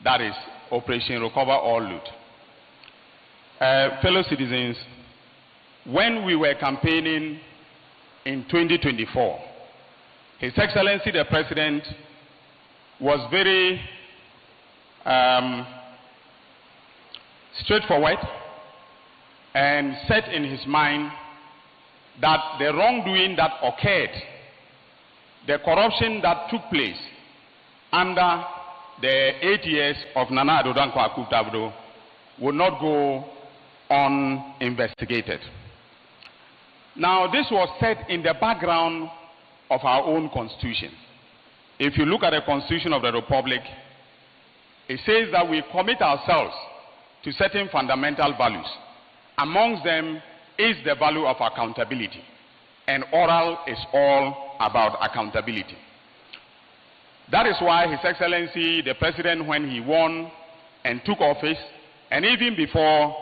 that is Operation Recover All Loot. Fellow citizens, when we were campaigning in 2024, His Excellency the President was very straightforward and set in his mind that the wrongdoing that occurred, the corruption that took place under the 8 years of Nana Addo Dankwa Akufo-Addo would not go uninvestigated. Now, this was set in the background of our own constitution. If you look at the Constitution of the Republic, it says that we commit ourselves to certain fundamental values. Amongst them is the value of accountability. And oral is all about accountability. That is why His Excellency, the President, when he won and took office, and even before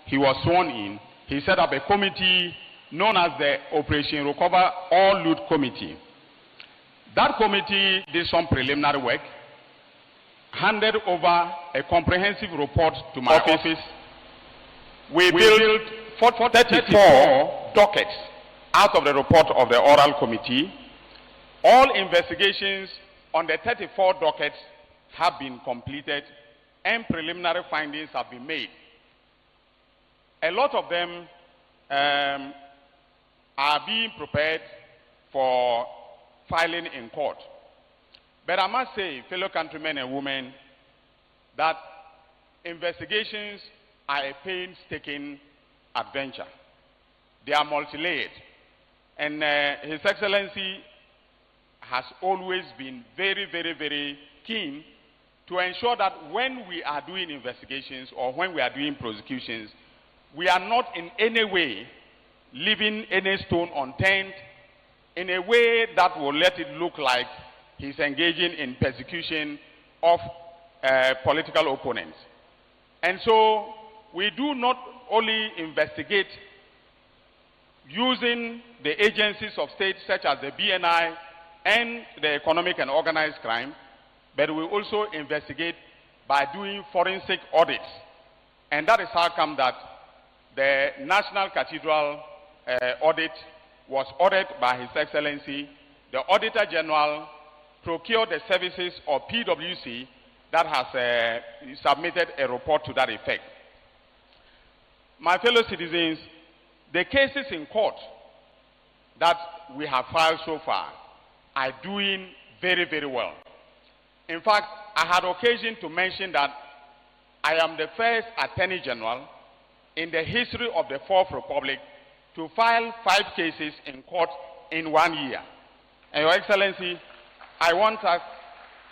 he was sworn in, he set up a committee known as the Operation Recover All Loot Committee. That committee did some preliminary work, handed over a comprehensive report to my office. We built 34 dockets out of the report of the oral committee. All investigations on the 34 dockets have been completed and preliminary findings have been made. A lot of them are being prepared for filing in court. But I must say, fellow countrymen and women, that investigations are a painstaking adventure. They are multi-layered. And His Excellency has always been very, very, very keen to ensure that when we are doing investigations or when we are doing prosecutions, we are not in any way leaving any stone unturned in a way that will let it look like he's engaging in persecution of political opponents. And so we do not only investigate using the agencies of state such as the BNI and the economic and organized crime, but we also investigate by doing forensic audits. And that is how come that the National Cathedral audit was ordered by His Excellency. The Auditor General procured the services of PwC that has submitted a report to that effect. My fellow citizens, the cases in court that we have filed so far are doing very, very well. In fact, I had occasion to mention that I am the first Attorney General in the history of the Fourth Republic to file 5 cases in court in 1 year. And Your Excellency, I want us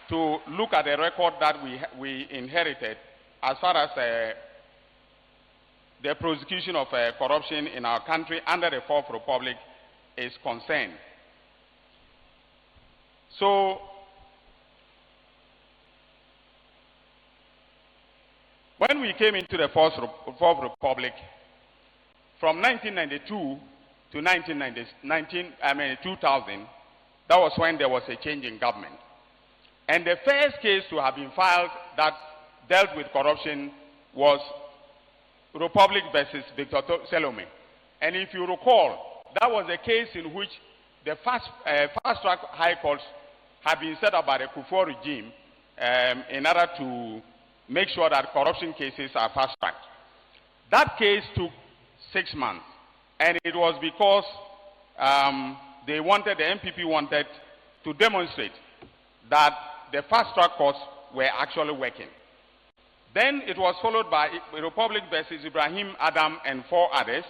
to look at the record that we inherited as far as the prosecution of corruption in our country under the Fourth Republic is concerned. So, when we came into the Fourth Republic, from 1992 to 2000, that was when there was a change in government. And the first case to have been filed that dealt with corruption was Republic versus Victor Selome. And if you recall, that was a case in which the fast-track high courts had been set up by the Kufuor regime in order to make sure that corruption cases are fast-tracked. That case took 6 months, and it was because the MPP wanted to demonstrate that the fast-track courts were actually working. Then it was followed by Republic versus Ibrahim Adam and 4 others.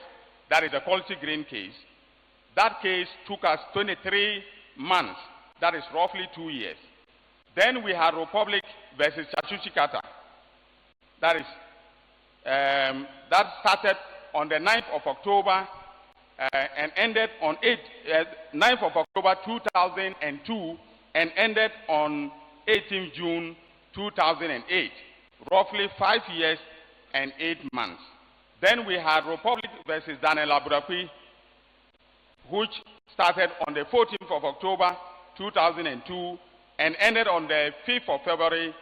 That is the quality grain case. That case took us 23 months. That is roughly 2 years. Then we had Republic versus Chachuchi Kata. That is that started on the 9th of October and ended on 9th of October 2002 and ended on 18th June 2008. roughly 5 years and 8 months. Then we had Republic versus Daniel Aburapi, which started on the 14th of October 2002 and ended on the 5th of February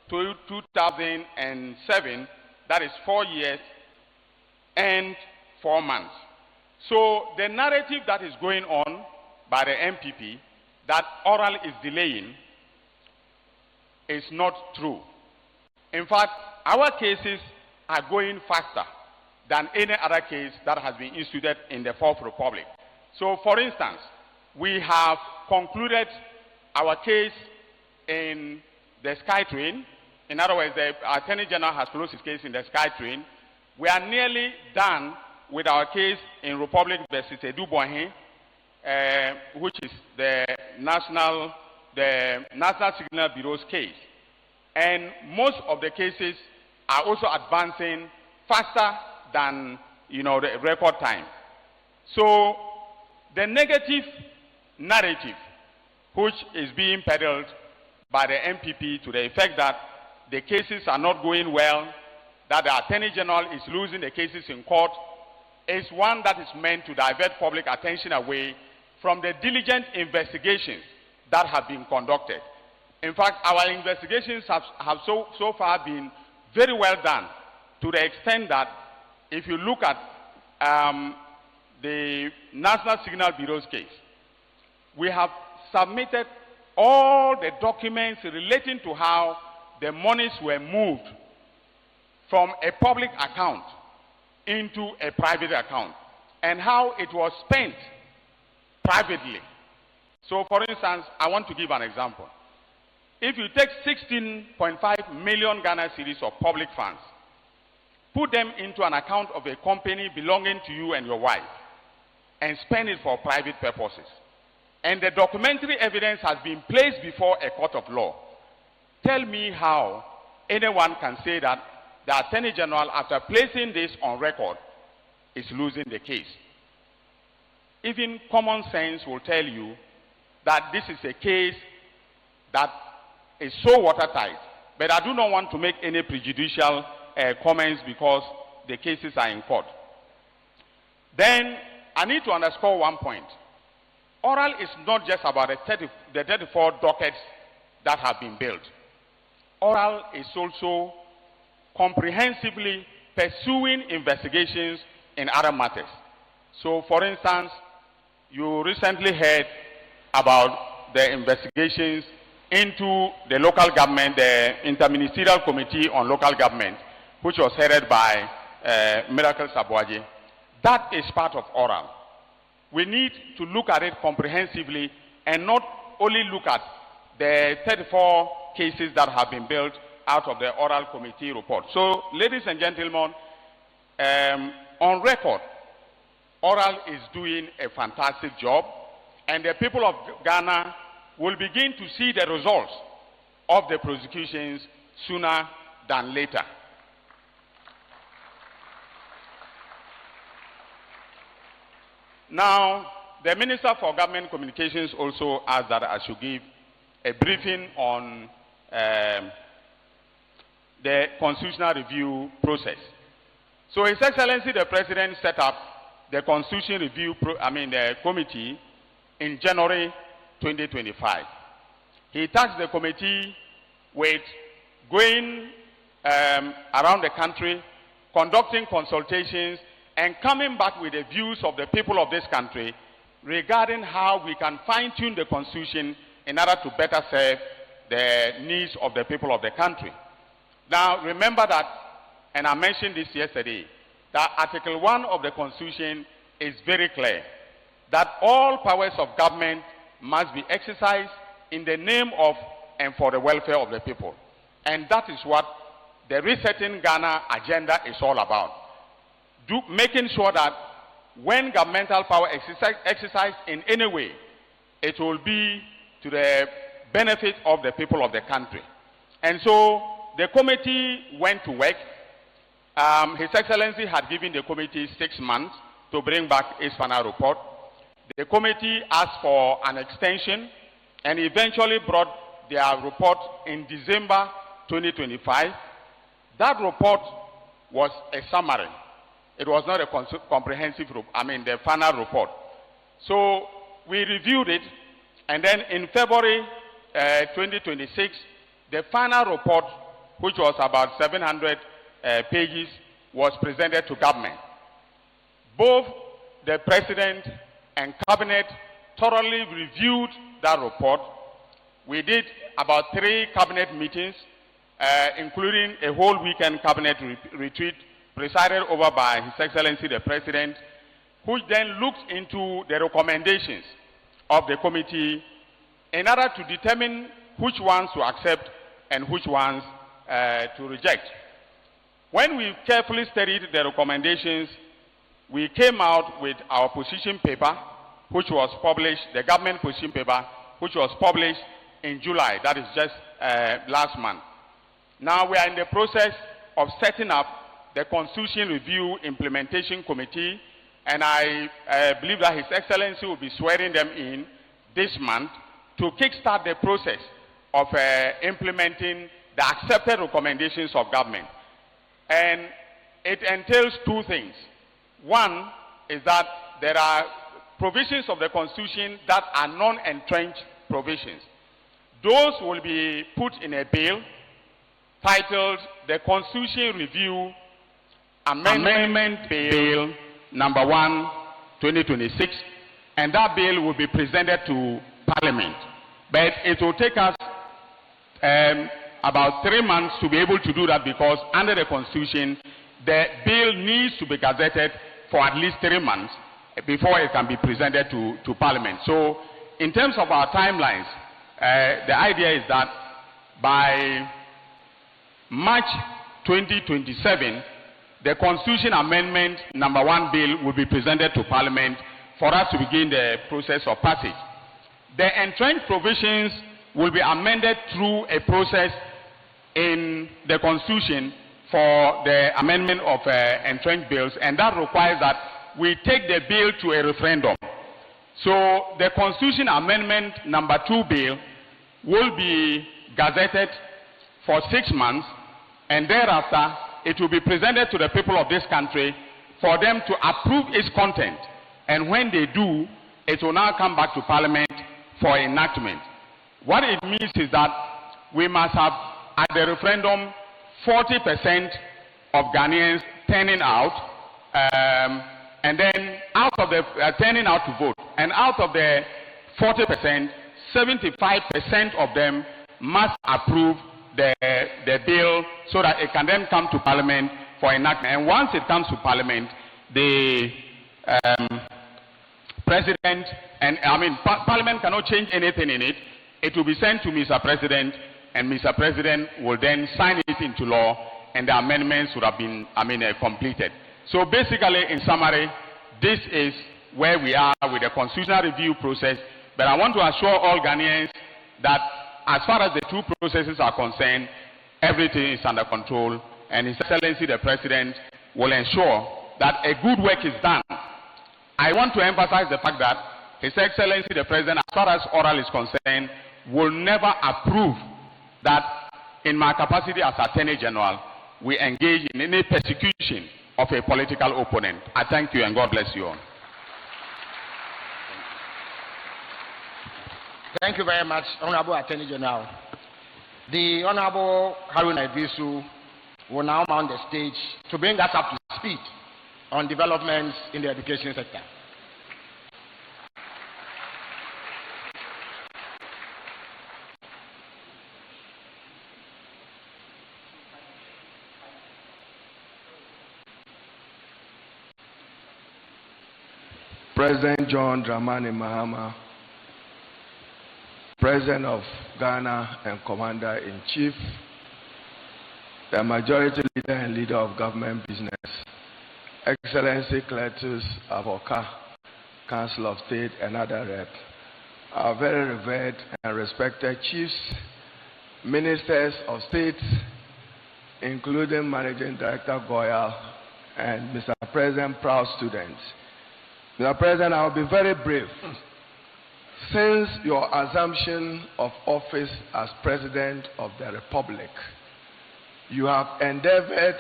2007. That is 4 years and 4 months. So the narrative that is going on by the MPP that oral is delaying is not true. In fact, our cases are going faster than any other case that has been instituted in the Fourth Republic. So, for instance, we have concluded our case in the SkyTrain. In other words, the Attorney General has closed his case in the SkyTrain. We are nearly done with our case in Republic versus Edu Boahen, which is the National Signal Bureau's case. And most of the cases are also advancing faster than, the record time. So the negative narrative, which is being peddled by the MPP to the effect that the cases are not going well, that the Attorney General is losing the cases in court, is one that is meant to divert public attention away from the diligent investigations that have been conducted. In fact, our investigations have so far been very well done, to the extent that if you look at the National Signal Bureau's case, we have submitted all the documents relating to how the monies were moved from a public account into a private account and how it was spent privately. So, for instance, I want to give an example. If you take 16.5 million Ghana cedis of public funds, put them into an account of a company belonging to you and your wife, and spend it for private purposes, and the documentary evidence has been placed before a court of law, tell me how anyone can say that the Attorney General, after placing this on record, is losing the case. Even common sense will tell you that this is a case that is so watertight. But I do not want to make any prejudicial comments because the cases are in court. Then I need to underscore one point. Oral is not just about the 34 dockets that have been built. Oral is also comprehensively pursuing investigations in other matters. So, for instance, you recently heard about the investigations into the local government, the Interministerial Committee on Local Government, which was headed by Miracle Sabuaje. That is part of oral. We need to look at it comprehensively and not only look at the 34 cases that have been built out of the oral committee report. So, ladies and gentlemen, on record, oral is doing a fantastic job, and the people of Ghana will begin to see the results of the prosecutions sooner than later. Now, the Minister for Government Communications also asked that I should give a briefing on the constitutional review process. So, His Excellency the President set up the Constitution Review the committee in January 2025. He tasked the committee with going around the country, conducting consultations, and coming back with the views of the people of this country regarding how we can fine-tune the Constitution in order to better serve the needs of the people of the country. Now, remember that, and I mentioned this yesterday, that Article 1 of the Constitution is very clear, that all powers of government must be exercised in the name of and for the welfare of the people. And that is what the Resetting Ghana agenda is all about. Making sure that when governmental power exercised in any way, it will be to the benefit of the people of the country. And so the committee went to work. His Excellency had given the committee 6 months to bring back its final report. The committee asked for an extension and eventually brought their report in December 2025. That report was a summary. It was not a comprehensive, the final report. So we reviewed it, and then in February 2026, the final report, which was about 700 pages, was presented to government. Both the President and Cabinet thoroughly reviewed that report. We did about 3 Cabinet meetings, including a whole weekend Cabinet retreat presided over by His Excellency the President, which then looked into the recommendations of the committee in order to determine which ones to accept and which ones to reject. When we carefully studied the recommendations, we came out with our position paper, which was published, the government position paper, which was published in July, that is just last month. Now we are in the process of setting up the Constitution Review Implementation Committee, and I believe that His Excellency will be swearing them in this month to kickstart the process of implementing the accepted recommendations of government. And it entails 2 things. One is that there are provisions of the Constitution that are non-entrenched provisions. Those will be put in a bill titled the Constitution Review Amendment Bill number 1, 2026, and that bill will be presented to Parliament. But it will take us about 3 months to be able to do that, because under the Constitution, the bill needs to be gazetted for at least 3 months before it can be presented to Parliament. So in terms of our timelines, the idea is that by March 2027, the Constitution Amendment number 1 bill will be presented to Parliament for us to begin the process of passage. The entrenched provisions will be amended through a process in the Constitution for the amendment of entrenched bills, and that requires that we take the bill to a referendum. So the Constitution Amendment number 2 bill will be gazetted for 6 months, and thereafter it will be presented to the people of this country for them to approve its content. And when they do, it will now come back to Parliament for enactment. What it means is that we must have at the referendum 40% of Ghanaians turning out, and then out of the turning out to vote, and out of the 40%, 75% of them must approve the bill so that it can then come to Parliament for enactment. And once it comes to Parliament, the President and Parliament cannot change anything in it. It will be sent to Mr. President, and Mr. President will then sign it into law, and the amendments would have been completed. So basically, in summary, this is where we are with the constitutional review process. But I want to assure all Ghanaians that as far as the 2 processes are concerned, everything is under control, and His Excellency the President will ensure that a good work is done. I want to emphasize the fact that His Excellency the President, as far as oral is concerned, will never approve that in my capacity as Attorney General, we engage in any persecution of a political opponent. I thank you, and God bless you all. Thank you very much, Honorable Attorney General. The Honorable Haruna Idrisu will now mount the stage to bring us up to speed on developments in the education sector. President John Dramani Mahama, President of Ghana and Commander-in-Chief, the Majority Leader and Leader of Government Business, Excellency Cletus Avoka, Council of State and other reps, our very revered and respected chiefs, ministers of state, including Managing Director Goyal and Mr. President, proud students. Mr. President, I will be very brief. Since your assumption of office as President of the Republic, you have endeavored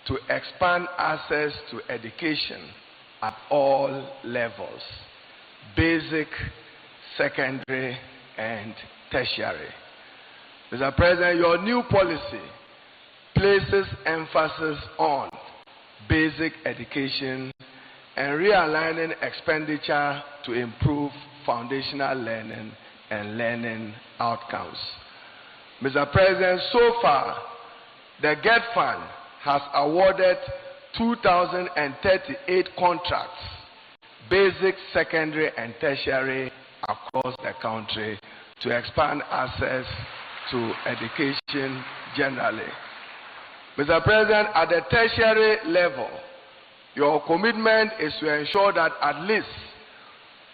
to expand access to education at all levels, basic, secondary, and tertiary. Mr. President, your new policy places emphasis on basic education and realigning expenditure to improve foundational learning and learning outcomes. Mr. President, so far, the GET Fund has awarded 2,038 contracts, basic, secondary, and tertiary across the country to expand access to education generally. Mr. President, at the tertiary level, your commitment is to ensure that at least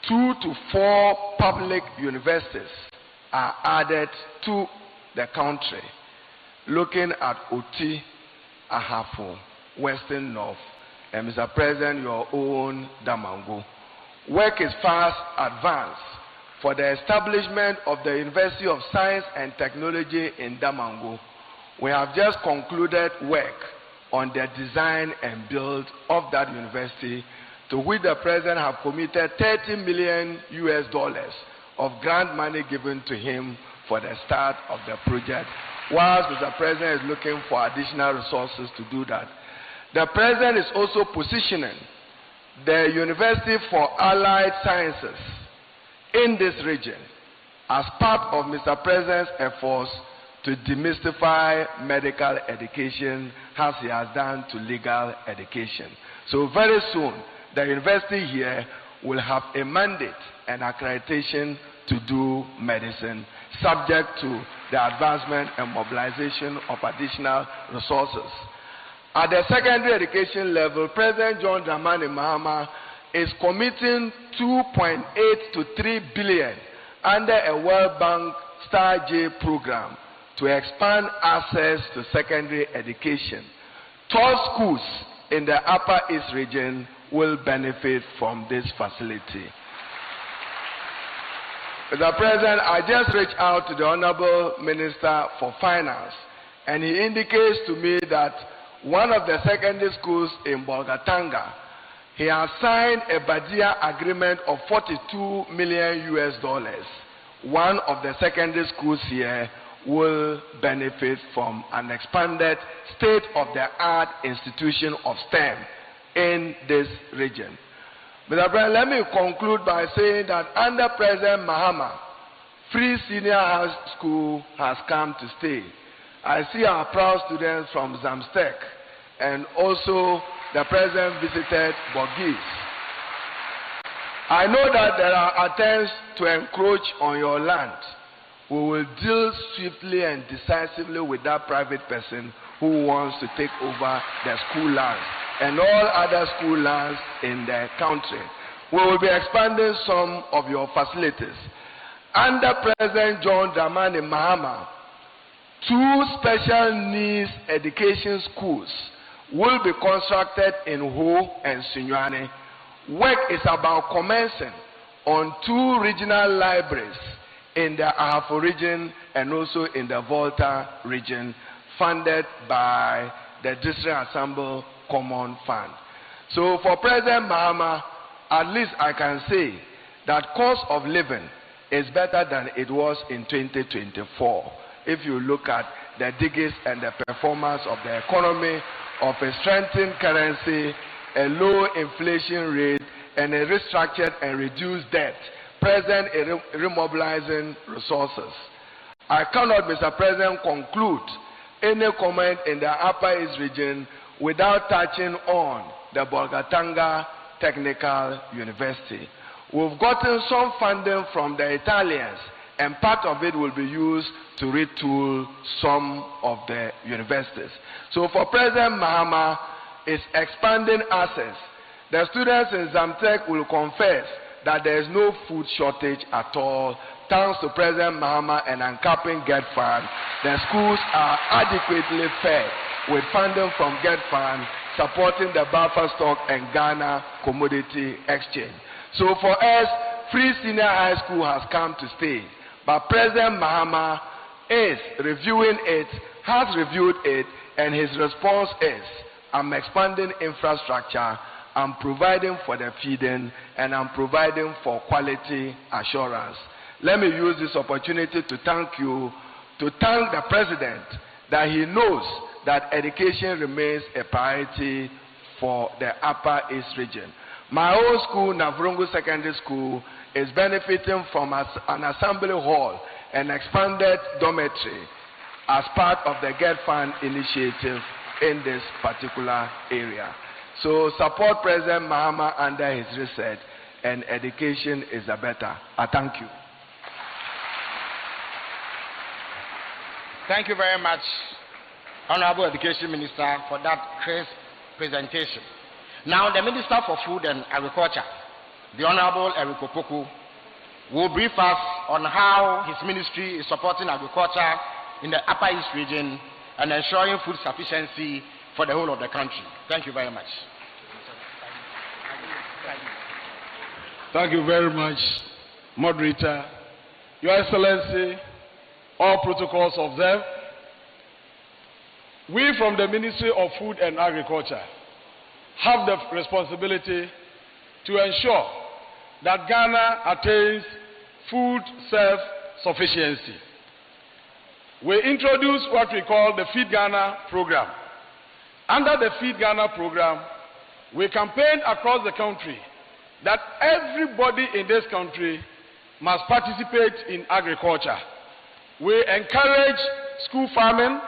2 to 4 public universities are added to the country, looking at Oti, Ahafo, Western North, and Mr. President, your own Damango. Work is fast advanced for the establishment of the University of Science and Technology in Damango. We have just concluded work on the design and build of that university, to which the President have committed $30 million of grant money given to him for the start of the project, whilst Mr. President is looking for additional resources to do that. The President is also positioning the University for Allied Sciences in this region as part of Mr. President's efforts to demystify medical education as he has done to legal education. So very soon, the university here will have a mandate and accreditation to do medicine, subject to the advancement and mobilization of additional resources. At the secondary education level, President John Dramani Mahama is committing 2.8 to 3 billion under a World Bank Star J program to expand access to secondary education. 12 schools in the Upper East region will benefit from this facility. Mr. President, I just reached out to the Honorable Minister for Finance, and he indicates to me that one of the secondary schools in Bolgatanga, he has signed a Badia agreement of $42 million. One of the secondary schools here will benefit from an expanded state-of-the-art institution of STEM in this region. Mr. President, let me conclude by saying that under President Mahama, free senior high school has come to stay. I see our proud students from Zamstek, and also the President visited Borgis. I know that there are attempts to encroach on your land. We will deal swiftly and decisively with that private person who wants to take over the school lands and all other school lands in the country. We will be expanding some of your facilities. Under President John Dramani Mahama, 2 special needs education schools will be constructed in Ho and Sinyane. Work is about commencing on 2 regional libraries in the Ahafo region and also in the Volta region, funded by the District Assembly Common Fund. So for President Mahama, at least I can say that cost of living is better than it was in 2024. If you look at the diggings and the performance of the economy, of a strengthened currency, a low inflation rate, and a restructured and reduced debt, President is remobilizing resources. I cannot, Mr. President, conclude any comment in the Upper East region without touching on the Bolgatanga Technical University. We've gotten some funding from the Italians, and part of it will be used to retool some of the universities. So for President Mahama, it's expanding access. The students in Zamtek will confess that there is no food shortage at all. Thanks to President Mahama and uncapping GET Fund, the schools are adequately fed with funding from GET Fund, supporting the buffer stock and Ghana commodity exchange. So for us, free senior high school has come to stay. But President Mahama is reviewing it has reviewed it, and his response is, I'm expanding infrastructure, I'm providing for the feeding, and I'm providing for quality assurance. Let me use this opportunity to thank you, to thank the President that he knows that education remains a priority for the Upper East region. My own school, Navrongo Secondary School, is benefiting from an assembly hall and expanded dormitory as part of the Get Fund initiative in this particular area. So support President Mahama under his research, and education is the better. I thank you. Thank you very much, Honorable Education Minister, for that crisp presentation. Now, the Minister for Food and Agriculture, the Honorable Eric Opoku, will brief us on how his ministry is supporting agriculture in the Upper East region and ensuring food sufficiency for the whole of the country. Thank you very much. Thank you very much, Moderator. Your Excellency, all protocols observed. We from the Ministry of Food and Agriculture have the responsibility to ensure that Ghana attains food self-sufficiency. We introduced what we call the Feed Ghana program. Under the Feed Ghana program, we campaigned across the country that everybody in this country must participate in agriculture. We encourage school farming,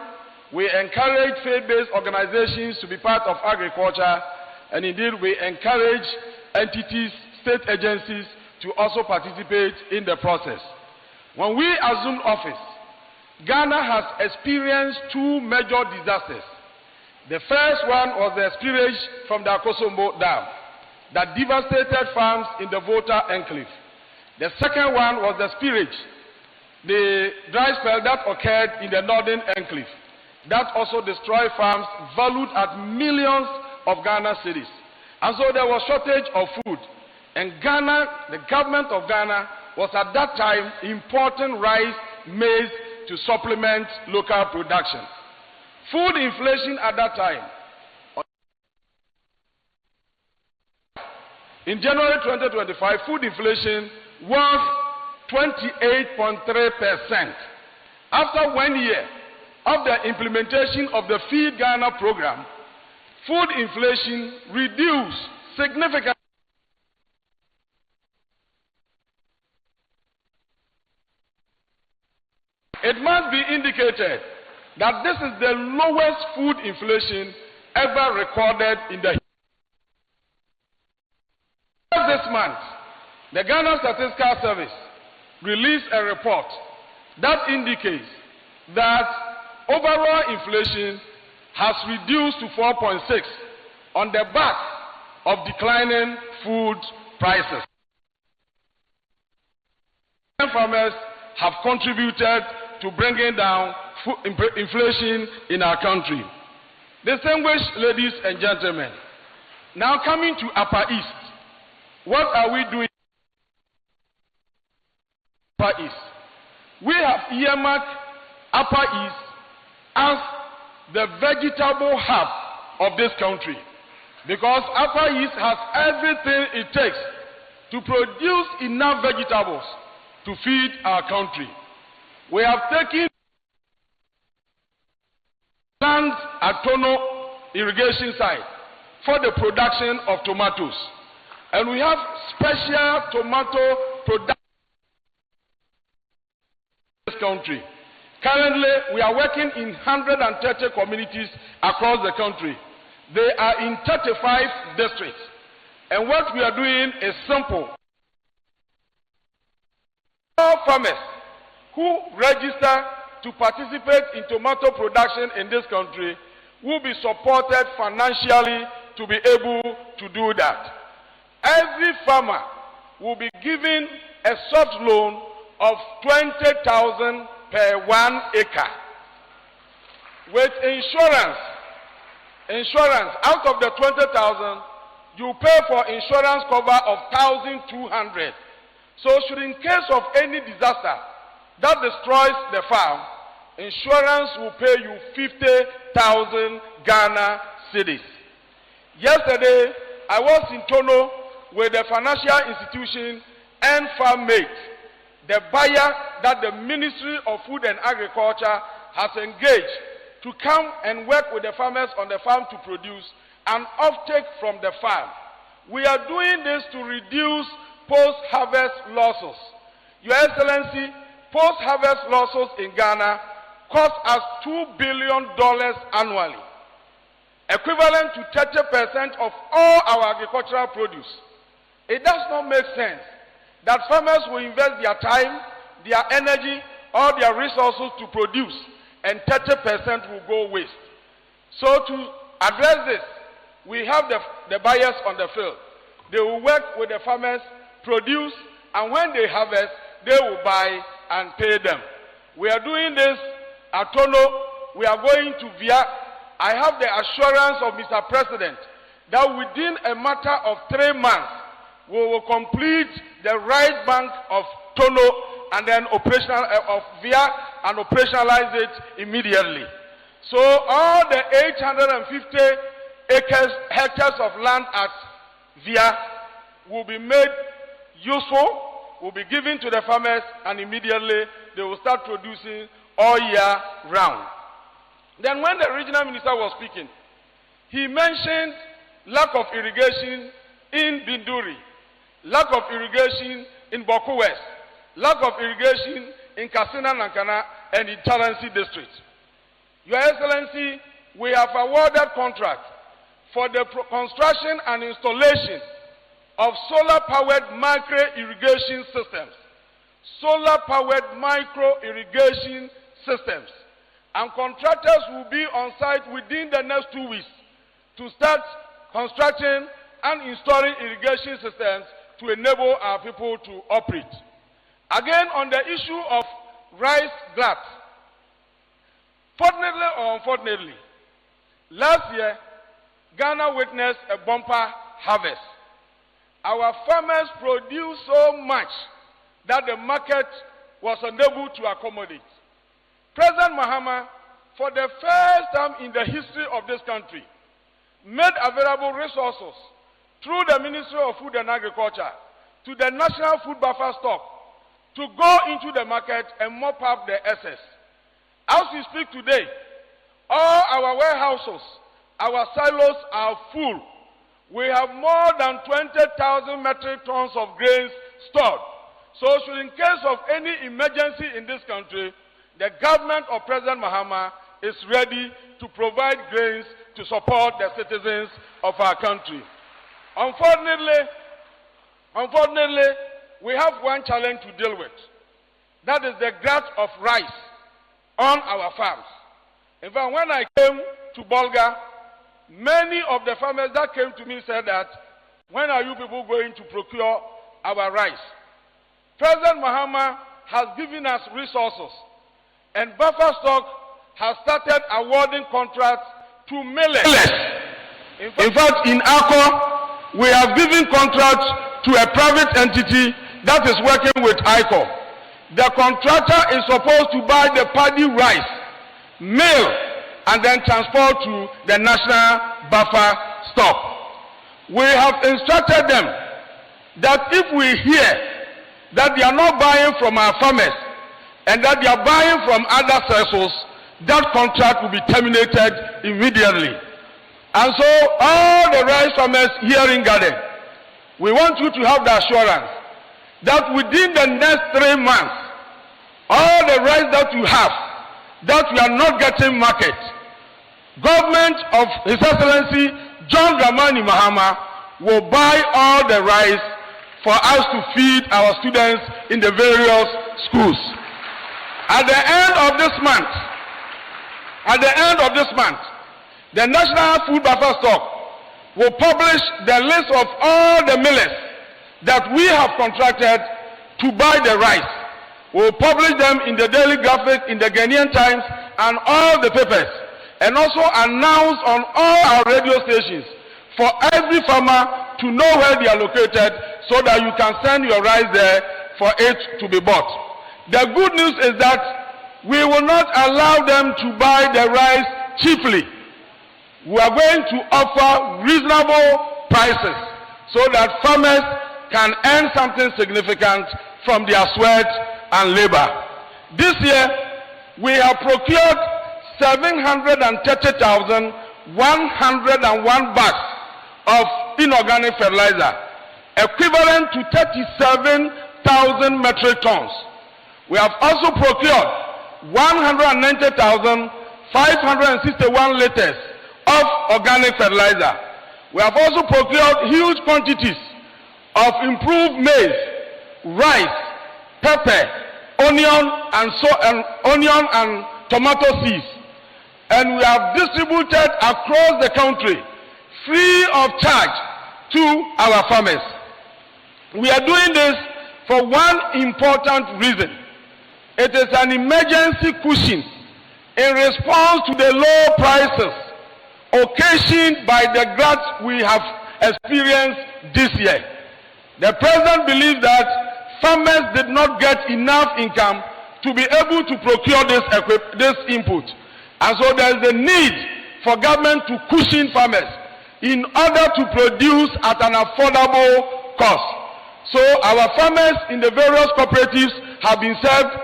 we encourage faith-based organizations to be part of agriculture, and indeed we encourage entities, state agencies to also participate in the process. When we assumed office, Ghana has experienced two major disasters. The first one was the spillage from the Akosombo Dam that devastated farms in the Volta enclave. The second one was the spillage, the dry spell that occurred in the northern enclave. That also destroyed farms valued at millions of Ghana cedis. And so there was shortage of food. And Ghana, the government of Ghana, was at that time importing rice, maize to supplement local production. Food inflation at that time, in January 2025, food inflation was 28.3%. After 1 year of the implementation of the Feed Ghana program, food inflation reduced significantly. It must be indicated that this is the lowest food inflation ever recorded in the history. This month, the Ghana Statistical Service released a report that indicates that overall inflation has reduced to 4.6 on the back of declining food prices. Farmers have contributed to bringing down inflation in our country. Distinguished ladies and gentlemen, now coming to Upper East, what are we doing in Upper East? We have earmarked Upper East as the vegetable hub of this country, because Upper East has everything it takes to produce enough vegetables to feed our country. We have taken land at Tono irrigation site for the production of tomatoes, and we have special tomato production in this country. Currently, we are working in 130 communities across the country. They are in 35 districts. And what we are doing is simple. All farmers who register to participate in tomato production in this country will be supported financially to be able to do that. Every farmer will be given a soft loan of 20,000 per 1 acre. With insurance, out of the 20,000, you pay for insurance cover of 1,200. So should in case of any disaster that destroys the farm, insurance will pay you 50,000 Ghana cedis. Yesterday, I was in Tono with the financial institution and farm mate, the buyer that the Ministry of Food and Agriculture has engaged to come and work with the farmers on the farm to produce an offtake from the farm. We are doing this to reduce post-harvest losses. Your Excellency, post-harvest losses in Ghana cost us $2 billion annually, equivalent to 30% of all our agricultural produce. It does not make sense that farmers will invest their time, their energy, all their resources to produce, and 30% will go waste. So to address this, we have the buyers on the field. They will work with the farmers, produce, and when they harvest, they will buy and pay them. We are doing this at Tono. We are going to Via. I have the assurance of Mr. President that within a matter of 3 months, we will complete the right bank of Tono and then of Via and operationalize it immediately. So all the 850 hectares of land at Via will be made useful, will be given to the farmers, and immediately they will start producing all year round. Then when the regional minister was speaking, he mentioned lack of irrigation in Binduri, lack of irrigation in Boku West, lack of irrigation in Katsina Nankana and in Taransi district. Your Excellency, we have awarded contract for the construction and installation of solar-powered micro-irrigation systems. Solar-powered micro-irrigation systems. And contractors will be on site within the next 2 weeks to start constructing and installing irrigation systems to enable our people to operate. Again, on the issue of rice glut, fortunately or unfortunately, last year, Ghana witnessed a bumper harvest. Our farmers produced so much that the market was unable to accommodate. President Mahama, for the first time in the history of this country, made available resources through the Ministry of Food and Agriculture to the National Food Buffer Stock to go into the market and mop up the excess. As we speak today, all our warehouses, our silos are full. We have more than 20,000 metric tons of grains stored. So in case of any emergency in this country, the government of President Mahama is ready to provide grains to support the citizens of our country. Unfortunately, we have one challenge to deal with. That is the glut of rice on our farms. In fact, when I came to Bolga, many of the farmers that came to me said that, when are you people going to procure our rice? President Mahama has given us resources, and Buffer Stock has started awarding contracts to millers. In fact, in Akko, we have given contracts to a private entity that is working with ICO. The contractor is supposed to buy the paddy rice, mill, and then transport to the National Buffer Stock. We have instructed them that if we hear that they are not buying from our farmers and that they are buying from other sources, that contract will be terminated immediately. And so all the rice farmers here in Garden, we want you to have the assurance that within the next 3 months, all the rice that you have, that we are not getting market, government of His Excellency John Dramani Mahama will buy all the rice for us to feed our students in the various schools. At the end of this month, the National Food Buffer Stock will publish the list of all the millers that we have contracted to buy the rice. We will publish them in the Daily Graphic, in the Ghanaian Times, and all the papers, and also announce on all our radio stations for every farmer to know where they are located so that you can send your rice there for it to be bought. The good news is that We will not allow them to buy the rice cheaply. We are going to offer reasonable prices so that farmers can earn something significant from their sweat and labor. This year, we have procured 730,101 bags of inorganic fertilizer, equivalent to 37,000 metric tons. We have also procured 190,561 liters of organic fertilizer. We have also procured huge quantities of improved maize, rice, pepper, onion and tomato seeds. And we have distributed across the country free of charge to our farmers. We are doing this for one important reason. It is an emergency cushion in response to the low prices occasioned by the glut we have experienced this year. The president believes that farmers did not get enough income to be able to procure this input. And so there is a need for government to cushion farmers in order to produce at an affordable cost. So our farmers in the various cooperatives have been served.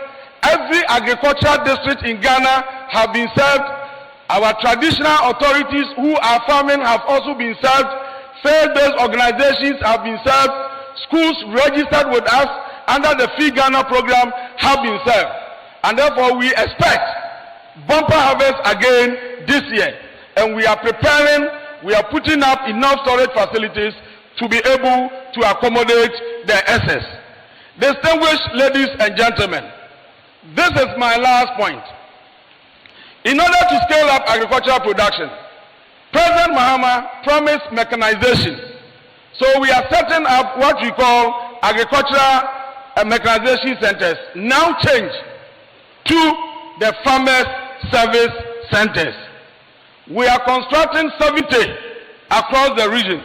Every agricultural district in Ghana have been served. Our traditional authorities who are farming have also been served. Faith-based organizations have been served. Schools registered with us under the Free Ghana program have been served. And therefore we expect bumper harvest again this year. And we are preparing, we are putting up enough storage facilities to be able to accommodate the excess. Distinguished ladies and gentlemen, this is my last point. In order to scale up agricultural production, President Mahama promised mechanization. So we are setting up what we call agricultural mechanization centers, now changed to the farmers service centers. We are constructing 70 across the region.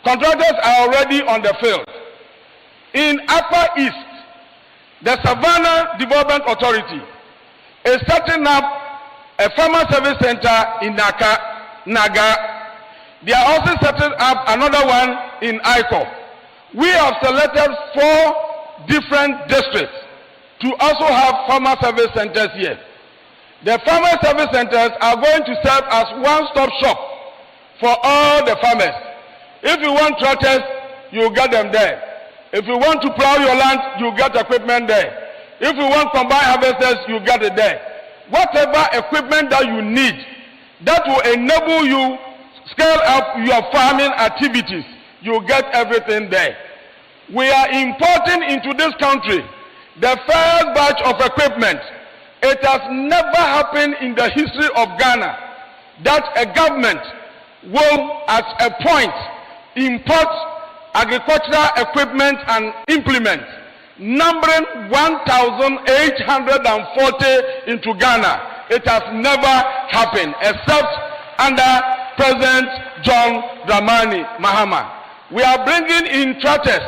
Contractors are already on the field. In Upper East, the Savannah Development Authority is setting up a farmer service center in Naga. They are also setting up another one in Iko. We have selected 4 different districts to also have farmer service centers here. The farmer service centers are going to serve as one-stop shop for all the farmers. If you want tractors, you get them there. If you want to plow your land, you get equipment there. If you want combine harvesters, you get it there. Whatever equipment that you need, that will enable you scale up your farming activities, you get everything there. We are importing into this country the first batch of equipment. It has never happened in the history of Ghana that a government will at a point import agricultural equipment and implements numbering 1,840 into Ghana. It has never happened except under President John Dramani Mahama. We are bringing in tractors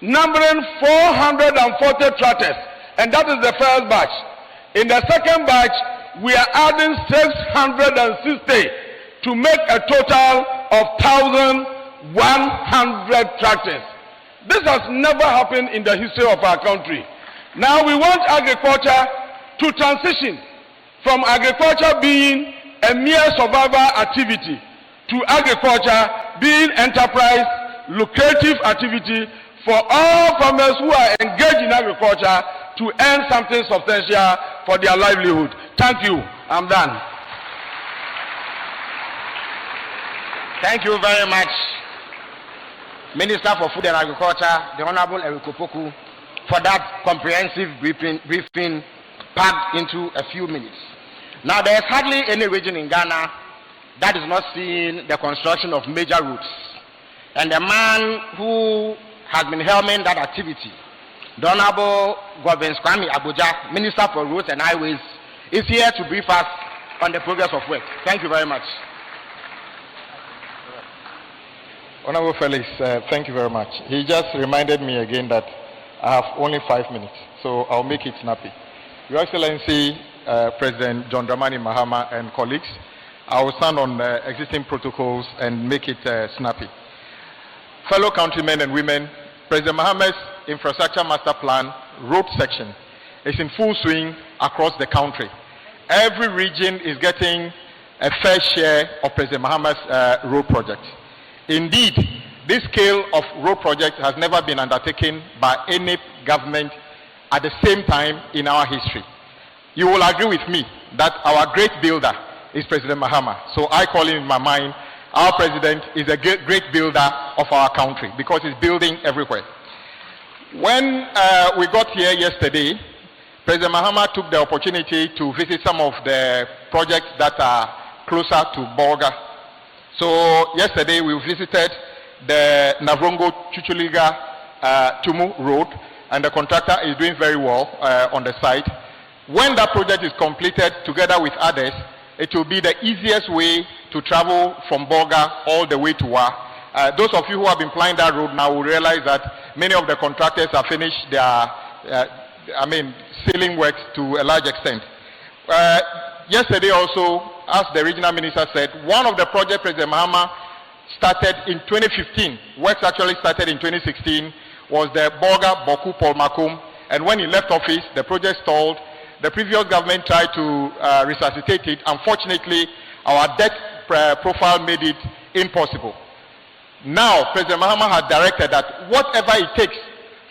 numbering 440 tractors, and that is the first batch. In the second batch, we are adding 660 to make a total of 1,100 tractors. This has never happened in the history of our country. Now we want agriculture to transition from agriculture being a mere survival activity to agriculture being enterprise, lucrative activity for all farmers who are engaged in agriculture to earn something substantial for their livelihood. Thank you. I'm done. Thank you very much, Minister for Food and Agriculture, the Honorable Eric Opoku, for that comprehensive briefing packed into a few minutes. Now, there is hardly any region in Ghana that is not seeing the construction of major roads. And the man who has been helming that activity, the Honorable Governor Kwame Abuja, Minister for Roads and Highways, is here to brief us on the progress of work. Thank you very much. Honorable Felix, thank you very much. He just reminded me again that I have only 5 minutes, so I'll make it snappy. Your Excellency, President John Dramani Mahama and colleagues, I will stand on existing protocols and make it snappy. Fellow countrymen and women, President Mahama's infrastructure master plan road section is in full swing across the country. Every region is getting a fair share of President Mahama's road project. Indeed, this scale of road project has never been undertaken by any government at the same time in our history. You will agree with me that our great builder is President Mahama. So I call him in my mind, our president is a great builder of our country because he's building everywhere. When we got here yesterday, President Mahama took the opportunity to visit some of the projects that are closer to Bolga. So yesterday we visited the Navrongo Chuchuliga Tumu Road, and the contractor is doing very well on the site. When that project is completed together with others, it will be the easiest way to travel from Bolga all the way to Wa. Those of you who have been plying that road now will realize that many of the contractors have finished their sealing works to a large extent. Yesterday also, as the regional minister said, one of the projects President Mahama started in 2015, works actually started in 2016, was the Bolga Boku Polmakum, and when he left office, the project stalled. The previous government tried to resuscitate it. Unfortunately, our debt profile made it impossible. Now, President Mahama had directed that whatever it takes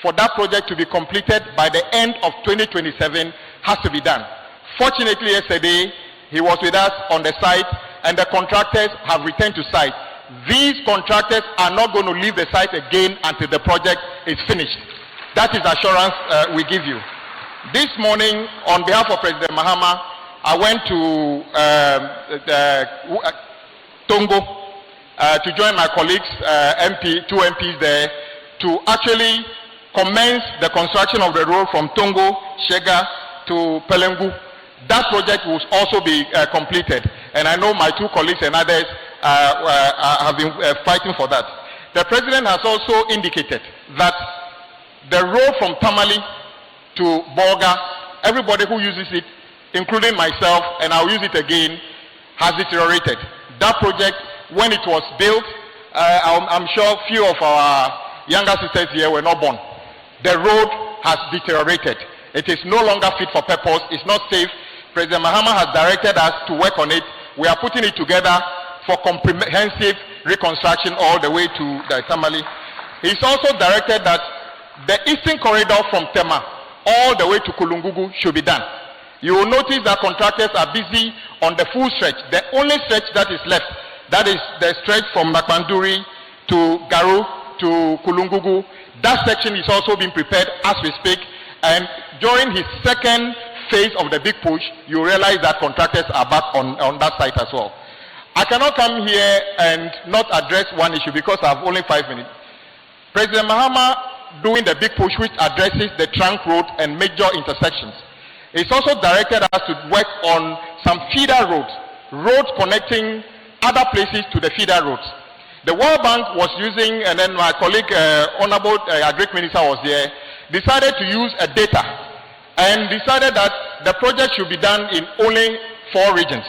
for that project to be completed by the end of 2027 has to be done. Fortunately, yesterday, he was with us on the site, and the contractors have returned to site. These contractors are not going to leave the site again until the project is finished. That is assurance we give you. This morning, on behalf of President Mahama, I went to Tongo to join my colleagues, two MPs there, to actually commence the construction of the road from Tongo, Shega to Pelengu. That project will also be completed, and I know my two colleagues and others have been fighting for that. The President has also indicated that the road from Tamale to Bolga, everybody who uses it, including myself, and I'll use it again, has deteriorated. That project, when it was built, I'm sure few of our younger sisters here were not born. The road has deteriorated. It is no longer fit for purpose. It's not safe. President Mahama has directed us to work on it. We are putting it together for comprehensive reconstruction all the way to the Tamale. He's also directed that the eastern corridor from Tema all the way to Kulungugu should be done. You will notice that contractors are busy on the full stretch. The only stretch that is left, that is the stretch from Nakmanduri to Garu to Kulungugu. That section is also being prepared as we speak. And during his second phase of the big push, you realize that contractors are back on that site as well. I cannot come here and not address one issue because I have only 5 minutes. President Mahama doing the big push which addresses the trunk road and major intersections. It's also directed us to work on some feeder roads connecting other places to the feeder roads. The World Bank was using, and then my colleague, Honorable Agric Minister was there, decided to use a data and decided that the project should be done in only 4 regions.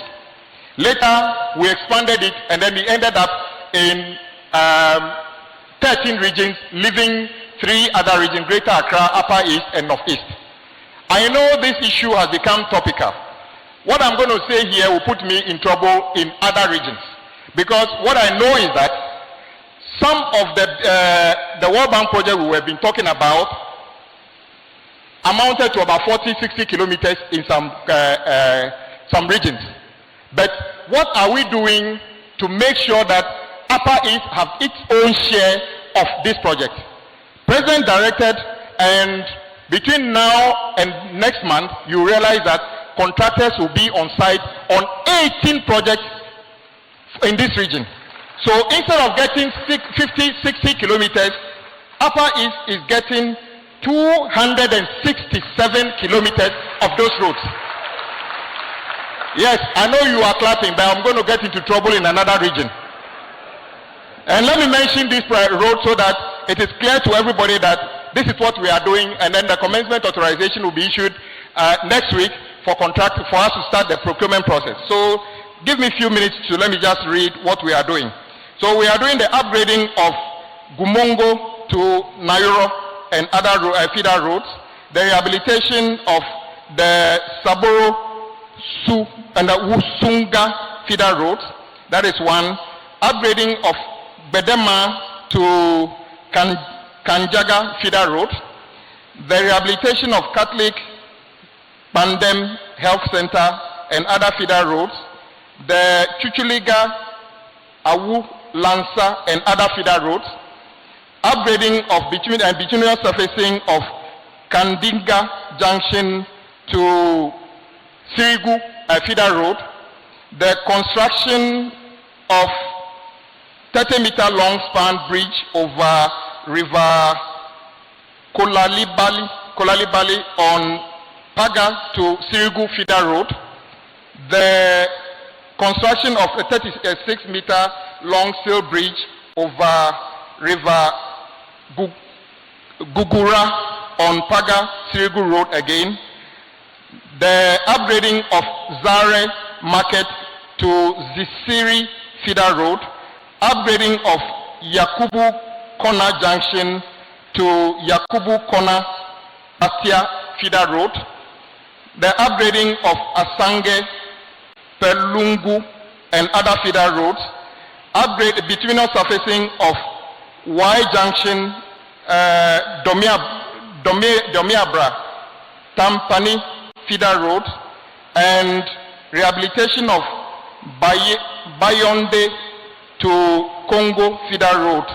Later, we expanded it, and then we ended up in 13 regions, leaving 3 other regions, Greater Accra, Upper East, and Northeast. I know this issue has become topical. What I'm going to say here will put me in trouble in other regions. Because what I know is that some of the World Bank project we have been talking about amounted to about 40-60 kilometers in some regions. But what are we doing to make sure that Upper East have its own share of this project? President directed, and between now and next month, you realize that contractors will be on site on 18 projects in this region. So instead of getting 50-60 kilometers, Upper East is getting 267 kilometers of those roads. Yes, I know you are clapping, but I'm going to get into trouble in another region. And let me mention this road so that it is clear to everybody that this is what we are doing, and then the commencement authorization will be issued next week for us to start the procurement process. So give me a few minutes to let me just read what we are doing. So we are doing the upgrading of Gumongo to Nairo and other feeder roads, the rehabilitation of the Saboro Su and the Wusunga feeder roads, that is one, upgrading of Bedema to Kanjaga feeder road, the rehabilitation of Catholic Pandem Health Center and other feeder roads, the Chuchuliga, Awu, Lansa and other feeder roads, upgrading of bituminous surfacing of Kandinga Junction to Sirigu feeder road, the construction of 30-meter long span bridge over River Kolalibali on Paga to Sirigu feeder road, the construction of a 36-meter long steel bridge over River Gugura on Paga Sirigu road again, the upgrading of Zare Market to Zisiri feeder road, upgrading of Yakubu Kona Junction to Yakubu Kona Atia feeder road, the upgrading of Asange, Pelungu and other feeder roads, upgrade bituminous surfacing of Y Junction, Domiabra, Tampani feeder road, and rehabilitation of Bayonde to Congo feeder road,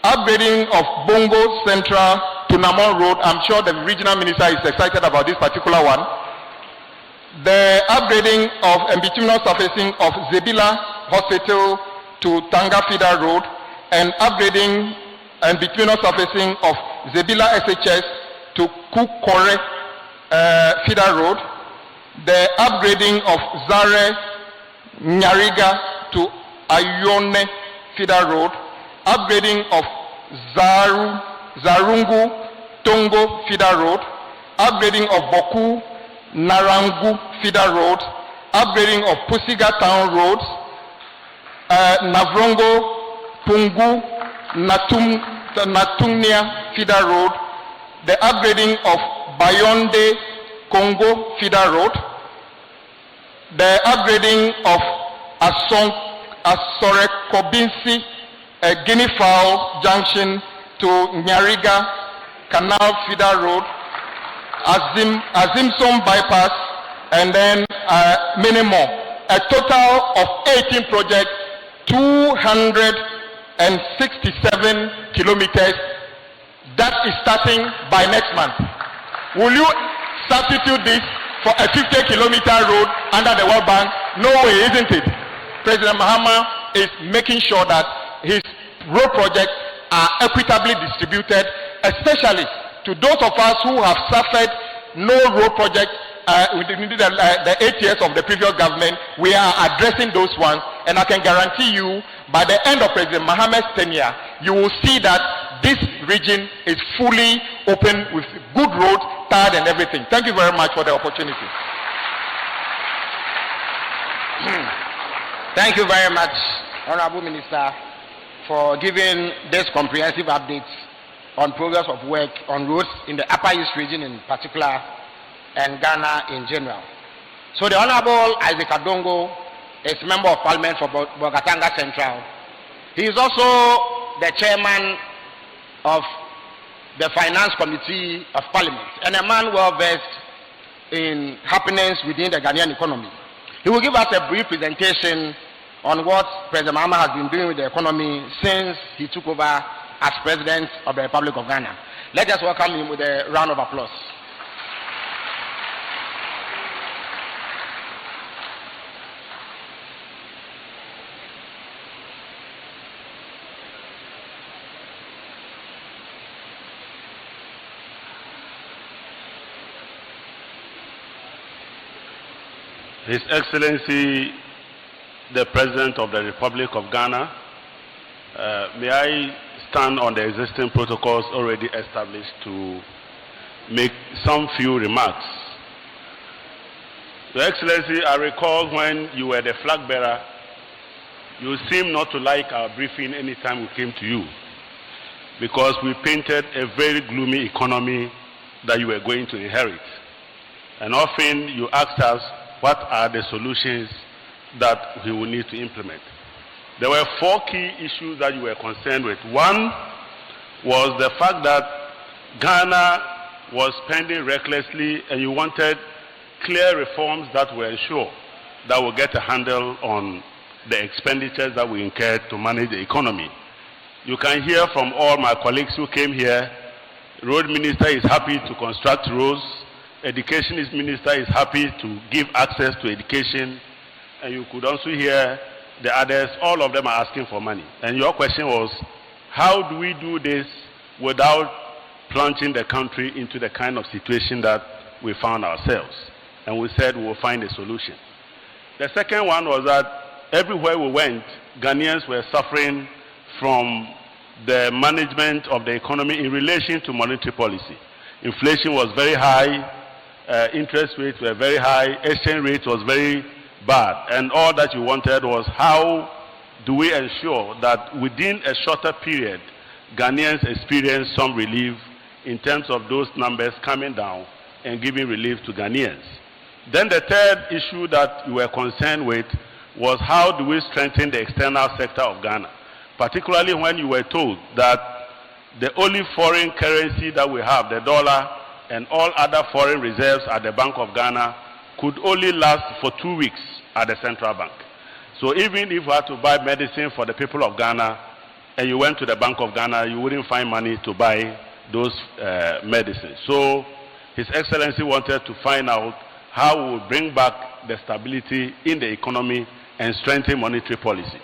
upgrading of Bongo Central to Namon road. I'm sure the regional minister is excited about this particular one. The upgrading of and bituminous surfacing of Zebila Hospital to Tanga feeder road, and upgrading and bituminous surfacing of Zebila SHS to Kukore feeder road, the upgrading of Zare Nyariga to Ayone feeder road, upgrading of Zarungu Tongo feeder road, upgrading of Boku Narangu feeder road, upgrading of Pusiga town roads, Navrongo Pungu Natumnia feeder road, the upgrading of Bayonde Congo feeder road, the upgrading of Asorekobinsi Guinea Fowl Junction to Nyariga Canal feeder road, Azimson bypass, and then many more. A total of 18 projects, 267 kilometers. That is starting by next month. Will you substitute this for a 50-kilometer road under the World Bank? No way, isn't it? President Mahama is making sure that his road projects are equitably distributed, especially to those of us who have suffered no road project within the 8 years of the previous government. We are addressing those ones, and I can guarantee you by the end of President Mahama's tenure, you will see that this region is fully open with good roads, tarred and everything. Thank you very much for the opportunity. Thank you very much, Honorable Minister, for giving this comprehensive update on progress of work on roads in the Upper East region in particular and Ghana in general. So the Honorable Isaac Adongo is Member of Parliament for Bolgatanga Central. He is also the Chairman of the Finance Committee of Parliament and a man well versed in happenings within the Ghanaian economy. He will give us a brief presentation on what President Mahama has been doing with the economy since he took over as President of the Republic of Ghana. Let us welcome him with a round of applause. His Excellency, the President of the Republic of Ghana, may I stand on the existing protocols already established to make some few remarks Your Excellency, I recall when you were the flag bearer, you seemed not to like our briefing anytime we came to you, because we painted a very gloomy economy that you were going to inherit. And often you asked us what are the solutions that we will need to implement. There were 4 key issues that you were concerned with. One was the fact that Ghana was spending recklessly, and you wanted clear reforms that will ensure that we'll get a handle on the expenditures that we incurred to manage the economy. You can hear from all my colleagues who came here, Road Minister is happy to construct roads, Education Minister is happy to give access to education, and you could also hear the others, all of them are asking for money. And your question was, how do we do this without plunging the country into the kind of situation that we found ourselves? And we said we will find a solution. The second one was that everywhere we went, Ghanaians were suffering from the management of the economy in relation to monetary policy. Inflation was very high, interest rates were very high, exchange rate was very bad, and all that you wanted was how do we ensure that within a shorter period, Ghanaians experience some relief in terms of those numbers coming down and giving relief to Ghanaians. Then the third issue that you were concerned with was how do we strengthen the external sector of Ghana, particularly when you were told that the only foreign currency that we have, the dollar, and all other foreign reserves at the Bank of Ghana could only last for 2 weeks at the central bank. So even if you had to buy medicine for the people of Ghana and you went to the Bank of Ghana, you wouldn't find money to buy those medicines. So His Excellency wanted to find out how we would bring back the stability in the economy and strengthen monetary policy.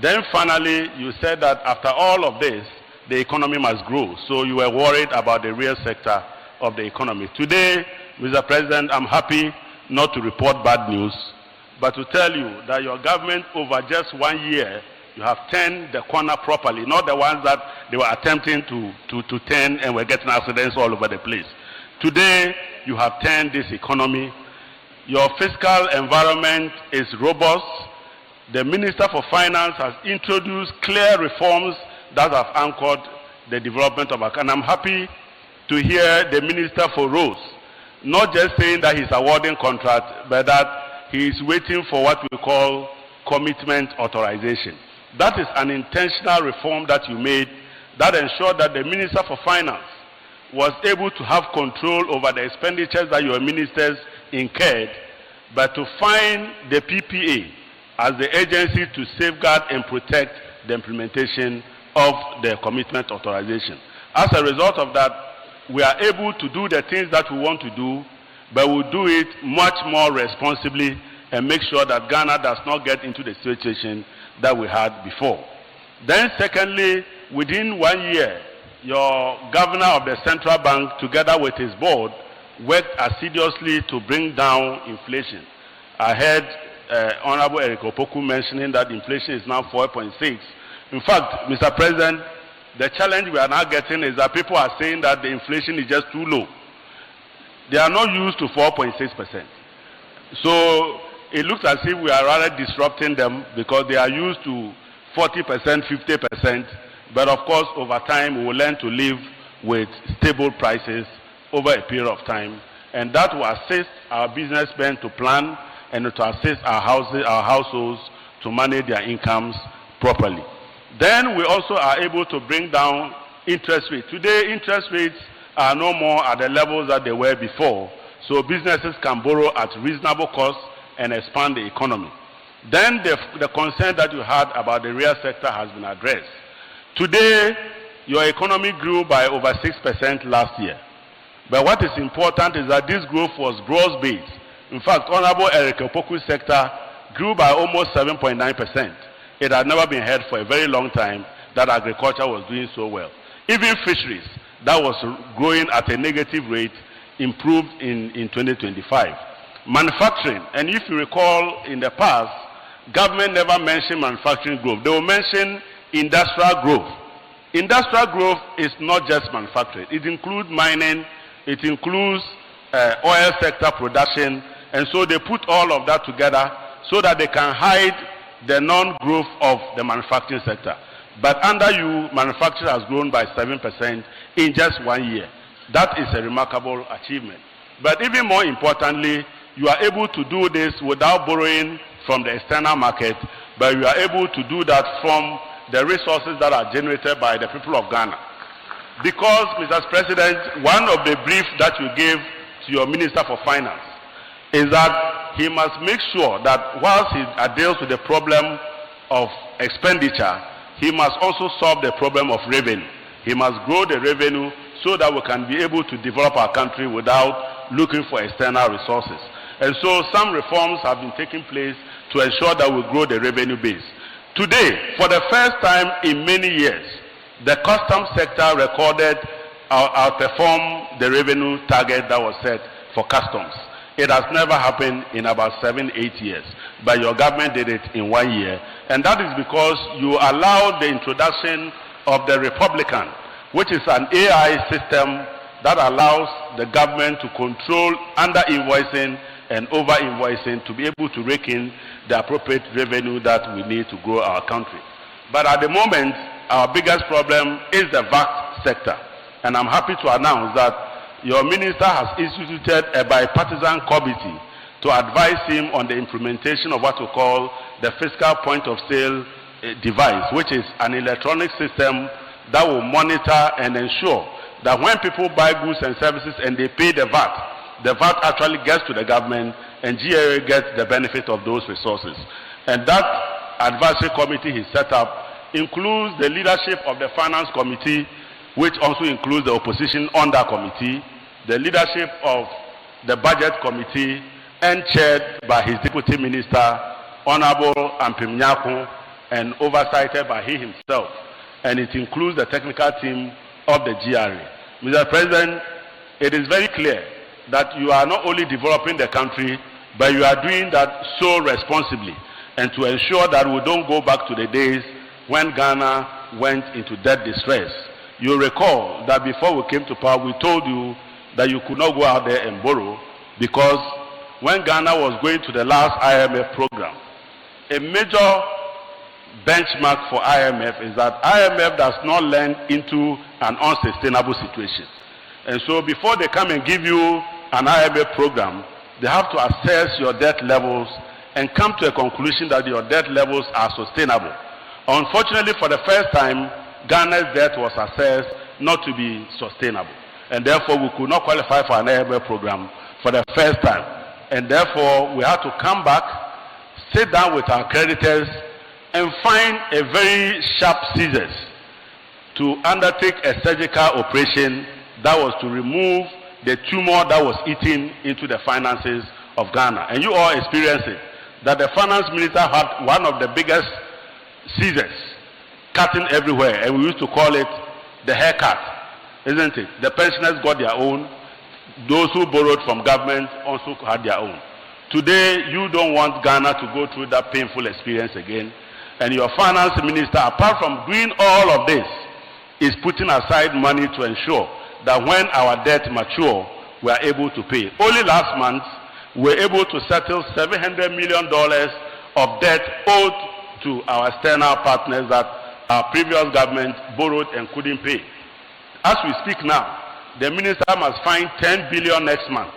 Then finally, you said that after all of this, the economy must grow. So you were worried about the real sector of the economy. Today, Mr. President, I'm happy not to report bad news, but to tell you that your government over just 1 year, you have turned the corner properly, not the ones that they were attempting to turn and were getting accidents all over the place. Today, you have turned this economy. Your fiscal environment is robust. The Minister for Finance has introduced clear reforms that have anchored the development of our country. And I'm happy to hear the Minister for Roads not just saying that he's awarding contracts, but that he is waiting for what we call commitment authorization. That is an intentional reform that you made that ensured that the Minister for Finance was able to have control over the expenditures that your ministers incurred, but to find the PPA as the agency to safeguard and protect the implementation of the commitment authorization. As a result of that, we are able to do the things that we want to do, but we'll do it much more responsibly and make sure that Ghana does not get into the situation that we had before. Then secondly, within 1 year, your governor of the central bank, together with his board, worked assiduously to bring down inflation. I heard Honorable Eric Opoku mentioning that inflation is now 4.6. In fact, Mr. President, the challenge we are now getting is that people are saying that the inflation is just too low. They are not used to 4.6%. So it looks as if we are rather disrupting them because they are used to 40%, 50%. But of course, over time, we will learn to live with stable prices over a period of time. And that will assist our businessmen to plan and to assist our households to manage their incomes properly. Then we also are able to bring down interest rates. Today, interest rates are no more at the levels that they were before. So businesses can borrow at reasonable cost and expand the economy. Then the concern that you had about the real sector has been addressed. Today, your economy grew by over 6% last year. But what is important is that this growth was broad-based. In fact, Honorable Eric Opoku's sector grew by almost 7.9%. It had never been heard for a very long time that agriculture was doing so well. Even fisheries, that was growing at a negative rate, improved in 2025. Manufacturing, and if you recall in the past, government never mentioned manufacturing growth. They will mention industrial growth. Industrial growth is not just manufacturing. It includes mining, it includes oil sector production, And so they put all of that together so that they can hide the non-growth of the manufacturing sector. But under you, manufacturing has grown by 7% in just 1 year. That is a remarkable achievement. But even more importantly, you are able to do this without borrowing from the external market, but you are able to do that from the resources that are generated by the people of Ghana. Because, Mr. President, one of the briefs that you gave to your Minister for Finance is that he must make sure that whilst he deals with the problem of expenditure, he must also solve the problem of revenue. He must grow the revenue so that we can be able to develop our country without looking for external resources. And so some reforms have been taking place to ensure that we grow the revenue base. Today, for the first time in many years, the customs sector recorded outperformed the revenue target that was set for customs. It has never happened in about 7-8 years, but your government did it in 1 year. And that is because you allowed the introduction of the Republican, which is an AI system that allows the government to control under-invoicing and over-invoicing to be able to rake in the appropriate revenue that we need to grow our country. But at the moment, our biggest problem is the VAT sector. And I'm happy to announce that your minister has instituted a bipartisan committee to advise him on the implementation of what we call the fiscal point of sale device, which is an electronic system that will monitor and ensure that when people buy goods and services and they pay the VAT actually gets to the government and GRA gets the benefit of those resources. And that advisory committee he set up includes the leadership of the finance committee, which also includes the opposition on that committee, the leadership of the budget committee, and chaired by his deputy minister, Honorable Ampim Nyako, and oversighted by he himself. And it includes the technical team of the GRA. Mr. President, it is very clear that you are not only developing the country, but you are doing that so responsibly, and to ensure that we don't go back to the days when Ghana went into debt distress. You recall that before we came to power, we told you that you could not go out there and borrow, because when Ghana was going to the last IMF program, a major benchmark for IMF is that IMF does not lend into an unsustainable situation. And so before they come and give you an IMF program, they have to assess your debt levels and come to a conclusion that your debt levels are sustainable. Unfortunately, for the first time, Ghana's debt was assessed not to be sustainable. And therefore, we could not qualify for an IMF program for the first time. And therefore, we had to come back, sit down with our creditors, and find a very sharp scissors to undertake a surgical operation that was to remove the tumor that was eating into the finances of Ghana. And you all experienced it, that the finance minister had one of the biggest scissors cutting everywhere, and we used to call it the haircut, isn't it? The pensioners got their own. Those who borrowed from government also had their own. Today, you don't want Ghana to go through that painful experience again. And your finance minister, apart from doing all of this, is putting aside money to ensure that when our debt mature, we are able to pay. Only last month, we were able to settle $700 million of debt owed to our external partners that our previous government borrowed and couldn't pay. As we speak now, the minister must find $10 billion next month,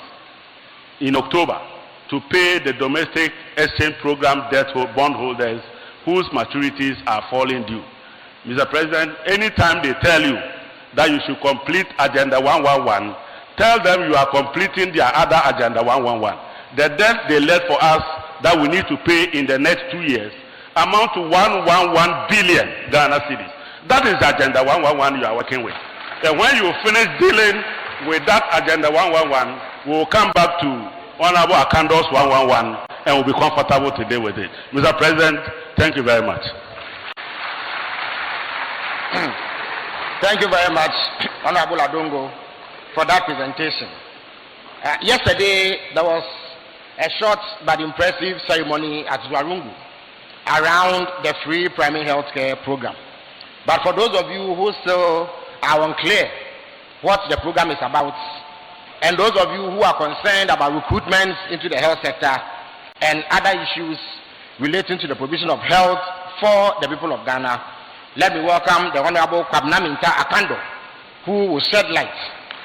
in October, to pay the domestic exchange program debt bondholders whose maturities are falling due. Mr. President, anytime they tell you that you should complete Agenda 111, tell them you are completing their other Agenda 111. The debt they left for us that we need to pay in the next 2 years amount to 111 billion Ghana cedis. That is the Agenda 111 you are working with. And when you finish dealing with that Agenda 111, we will come back to Honorable Akando's 111 and we'll be comfortable to deal with it. Mr. President, thank you very much. Thank you very much, Honorable Adongo, for that presentation. Yesterday, there was a short but impressive ceremony at Zwarungu around the free primary health care program. But for those of you who still are unclear what the program is about, and those of you who are concerned about recruitments into the health sector and other issues relating to the provision of health for the people of Ghana, let me welcome the Honorable Kwabena Minta Akando, who will shed light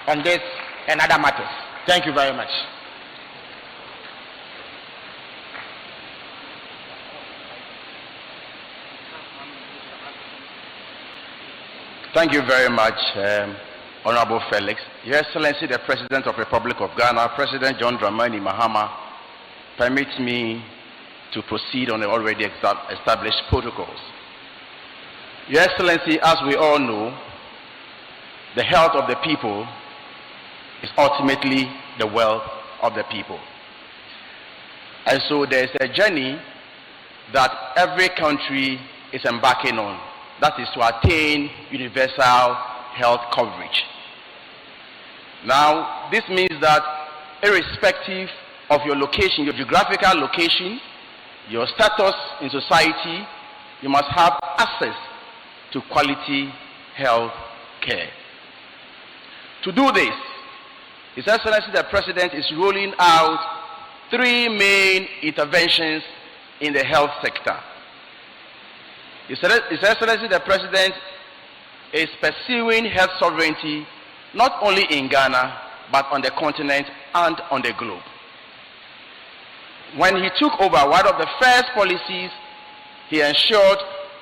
on this and other matters. Thank you very much. Thank you very much, Honorable Felix. Your Excellency, the President of the Republic of Ghana, President John Dramani Mahama, permits me to proceed on the already established protocols. Your Excellency, as we all know, the health of the people is ultimately the wealth of the people. And so there's a journey that every country is embarking on. That is to attain universal health coverage. Now, this means that irrespective of your location, your geographical location, your status in society, you must have access to quality health care. To do this, His Excellency the President is rolling out 3 main interventions in the health sector. His Excellency the President is pursuing health sovereignty not only in Ghana, but on the continent and on the globe. When he took over, one of the first policies he ensured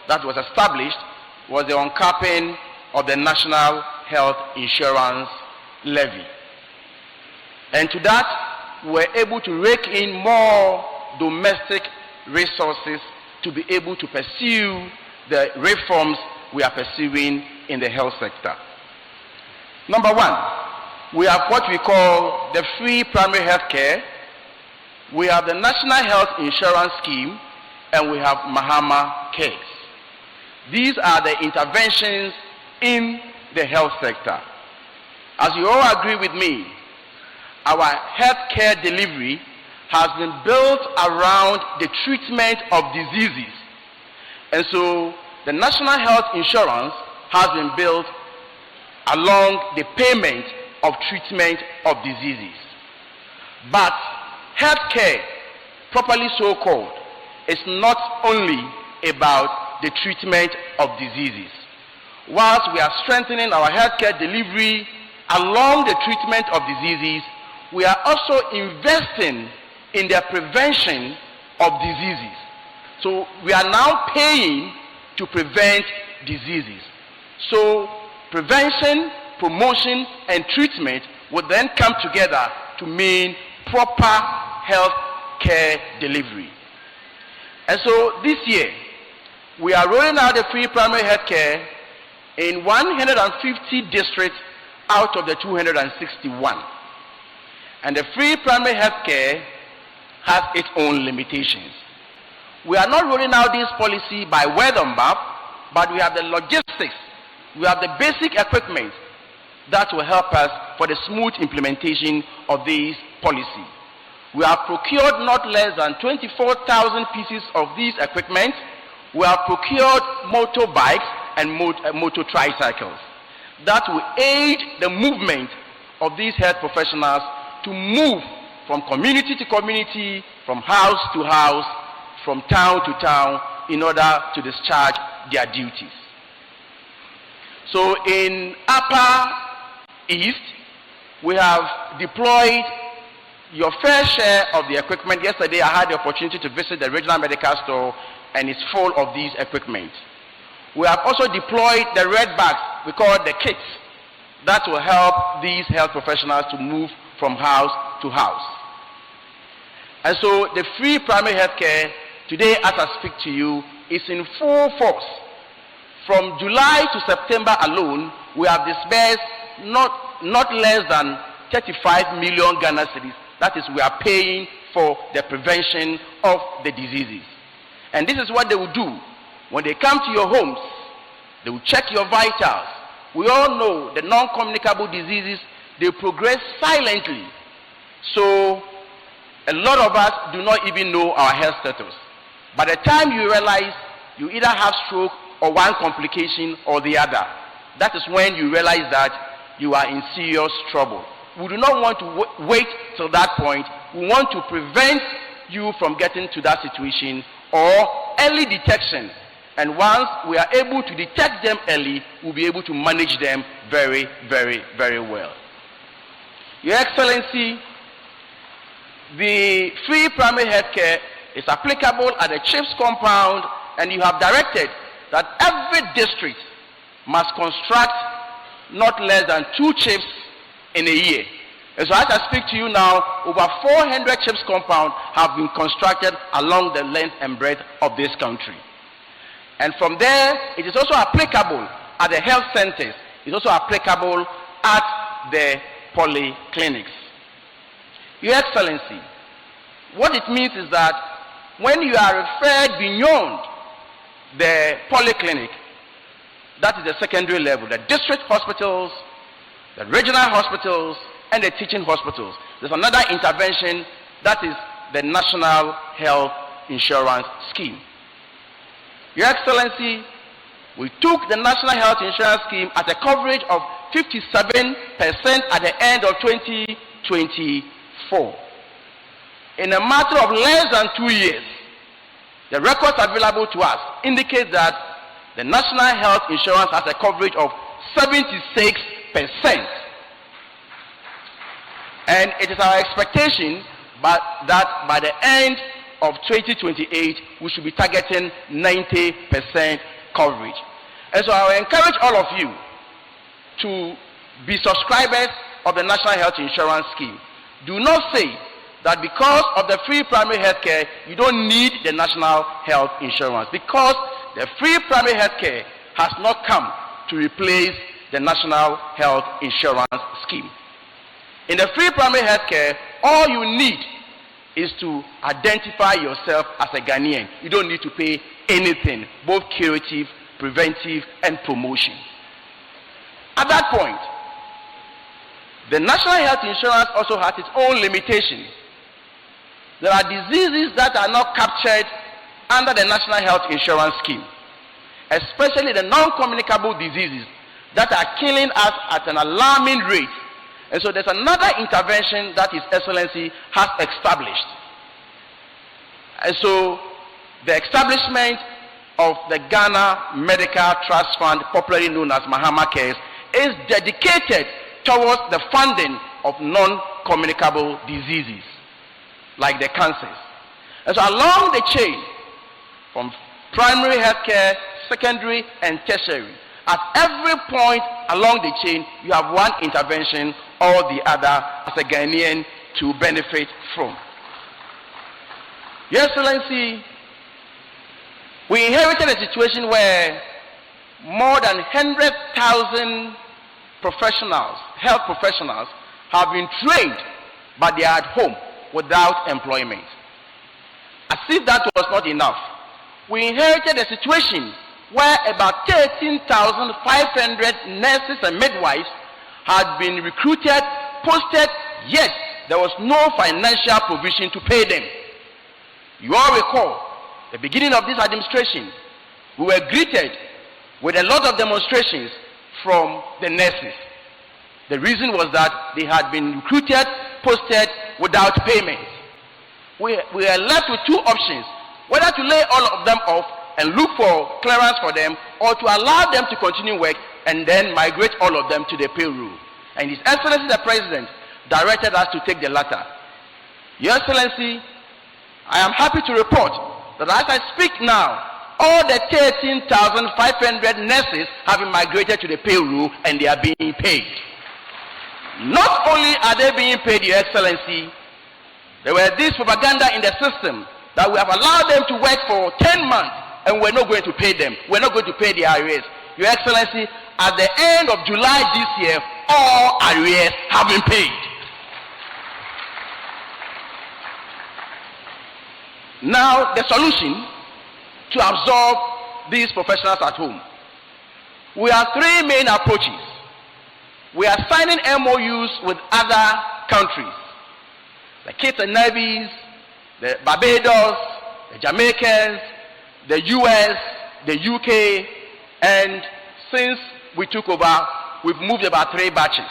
that was established was the uncapping of the National Health Insurance Levy. And to that, we were able to rake in more domestic resources to be able to pursue the reforms we are pursuing in the health sector. Number 1, we have what we call the free primary health care, we have the National Health Insurance Scheme, and we have Mahama Cares. These are the interventions in the health sector. As you all agree with me, our health care delivery has been built around the treatment of diseases. And so the National Health Insurance has been built along the payment of treatment of diseases. But healthcare, properly so called, is not only about the treatment of diseases. Whilst we are strengthening our healthcare delivery along the treatment of diseases, we are also investing in the prevention of diseases. So we are now paying to prevent diseases. So prevention, promotion, and treatment would then come together to mean proper health care delivery. And so this year, we are rolling out the free primary health care in 150 districts out of the 261. And the free primary health care has its own limitations. We are not rolling out this policy by word of mouth, but we have the logistics, we have the basic equipment that will help us for the smooth implementation of this policy. We have procured not less than 24,000 pieces of these equipment. We have procured motorbikes and motor tricycles that will aid the movement of these health professionals to move from community to community, from house to house, from town to town, in order to discharge their duties. So in Upper East, we have deployed your fair share of the equipment. Yesterday, I had the opportunity to visit the regional medical store, and it's full of these equipment. We have also deployed the red bags, we call it the kits, that will help these health professionals to move from house to house. And so the free primary health care, today as I speak to you, is in full force. From July to September alone, we have disbursed not less than 35 million Ghana cedis. That is, we are paying for the prevention of the diseases. And this is what they will do. When they come to your homes, they will check your vitals. We all know the non-communicable diseases, they progress silently. So a lot of us do not even know our health status. By the time you realize you either have stroke or one complication or the other, that is when you realize that you are in serious trouble. We do not want to wait till that point. We want to prevent you from getting to that situation, or early detection. And once we are able to detect them early, we'll be able to manage them very, very, very well. Your Excellency, the free primary health care is applicable at the chief's compound, and you have directed that every district must construct not less than 2 chiefs in a year. And so as I speak to you now, over 400 chiefs compounds have been constructed along the length and breadth of this country. And from there, it is also applicable at the health centers. It's also applicable at the polyclinics. Your Excellency, what it means is that when you are referred beyond the polyclinic, that is the secondary level, the district hospitals, the regional hospitals, and the teaching hospitals, there's another intervention, that is the National Health Insurance Scheme. Your Excellency, we took the National Health Insurance Scheme at a coverage of 57% at the end of 2024. In a matter of less than 2 years, the records available to us indicate that the National Health Insurance has a coverage of 76%. And it is our expectation that by the end of 2028, we should be targeting 90% coverage. And so I will encourage all of you to be subscribers of the National Health Insurance Scheme. Do not say that because of the free primary health care, you don't need the National Health Insurance, because the free primary health care has not come to replace the National Health Insurance Scheme. In the free primary health care, all you need is to identify yourself as a Ghanaian. You don't need to pay anything, both curative, preventive, and promotion. At that point, the National Health Insurance also has its own limitations. There are diseases that are not captured under the National Health Insurance Scheme, especially the non-communicable diseases that are killing us at an alarming rate. And so there's another intervention that His Excellency has established. And so the establishment of the Ghana Medical Trust Fund, popularly known as Mahama Cares, is dedicated towards the funding of non-communicable diseases like the cancers. And so along the chain, from primary health care, secondary, and tertiary, at every point along the chain, you have one intervention or the other as a Ghanaian to benefit from. Your Excellency, we inherited a situation where more than 100,000 professionals, health professionals, have been trained, but they are at home without employment. As if that was not enough, we inherited a situation where about 13,500 nurses and midwives had been recruited, posted, yet there was no financial provision to pay them. You all recall, the beginning of this administration, we were greeted with a lot of demonstrations from the nurses. The reason was that they had been recruited, posted without payment. We are left with 2 options, whether to lay all of them off and look for clearance for them, or to allow them to continue work and then migrate all of them to the payroll. And His Excellency the President directed us to take the latter. Your Excellency, I am happy to report that as I speak now, all the 13,500 nurses have been migrated to the payroll and they are being paid. Not only are they being paid, Your Excellency, there were this propaganda in the system that we have allowed them to work for 10 months and we're not going to pay them. We're not going to pay the arrears. Your Excellency, at the end of July this year, all arrears have been paid. Now, the solution to absorb these professionals at home. We have 3 main approaches. We are signing MOUs with other countries, the Kitts and Nevis, the Barbados, the Jamaicans, the US, the UK, and since we took over, we've moved about 3 batches.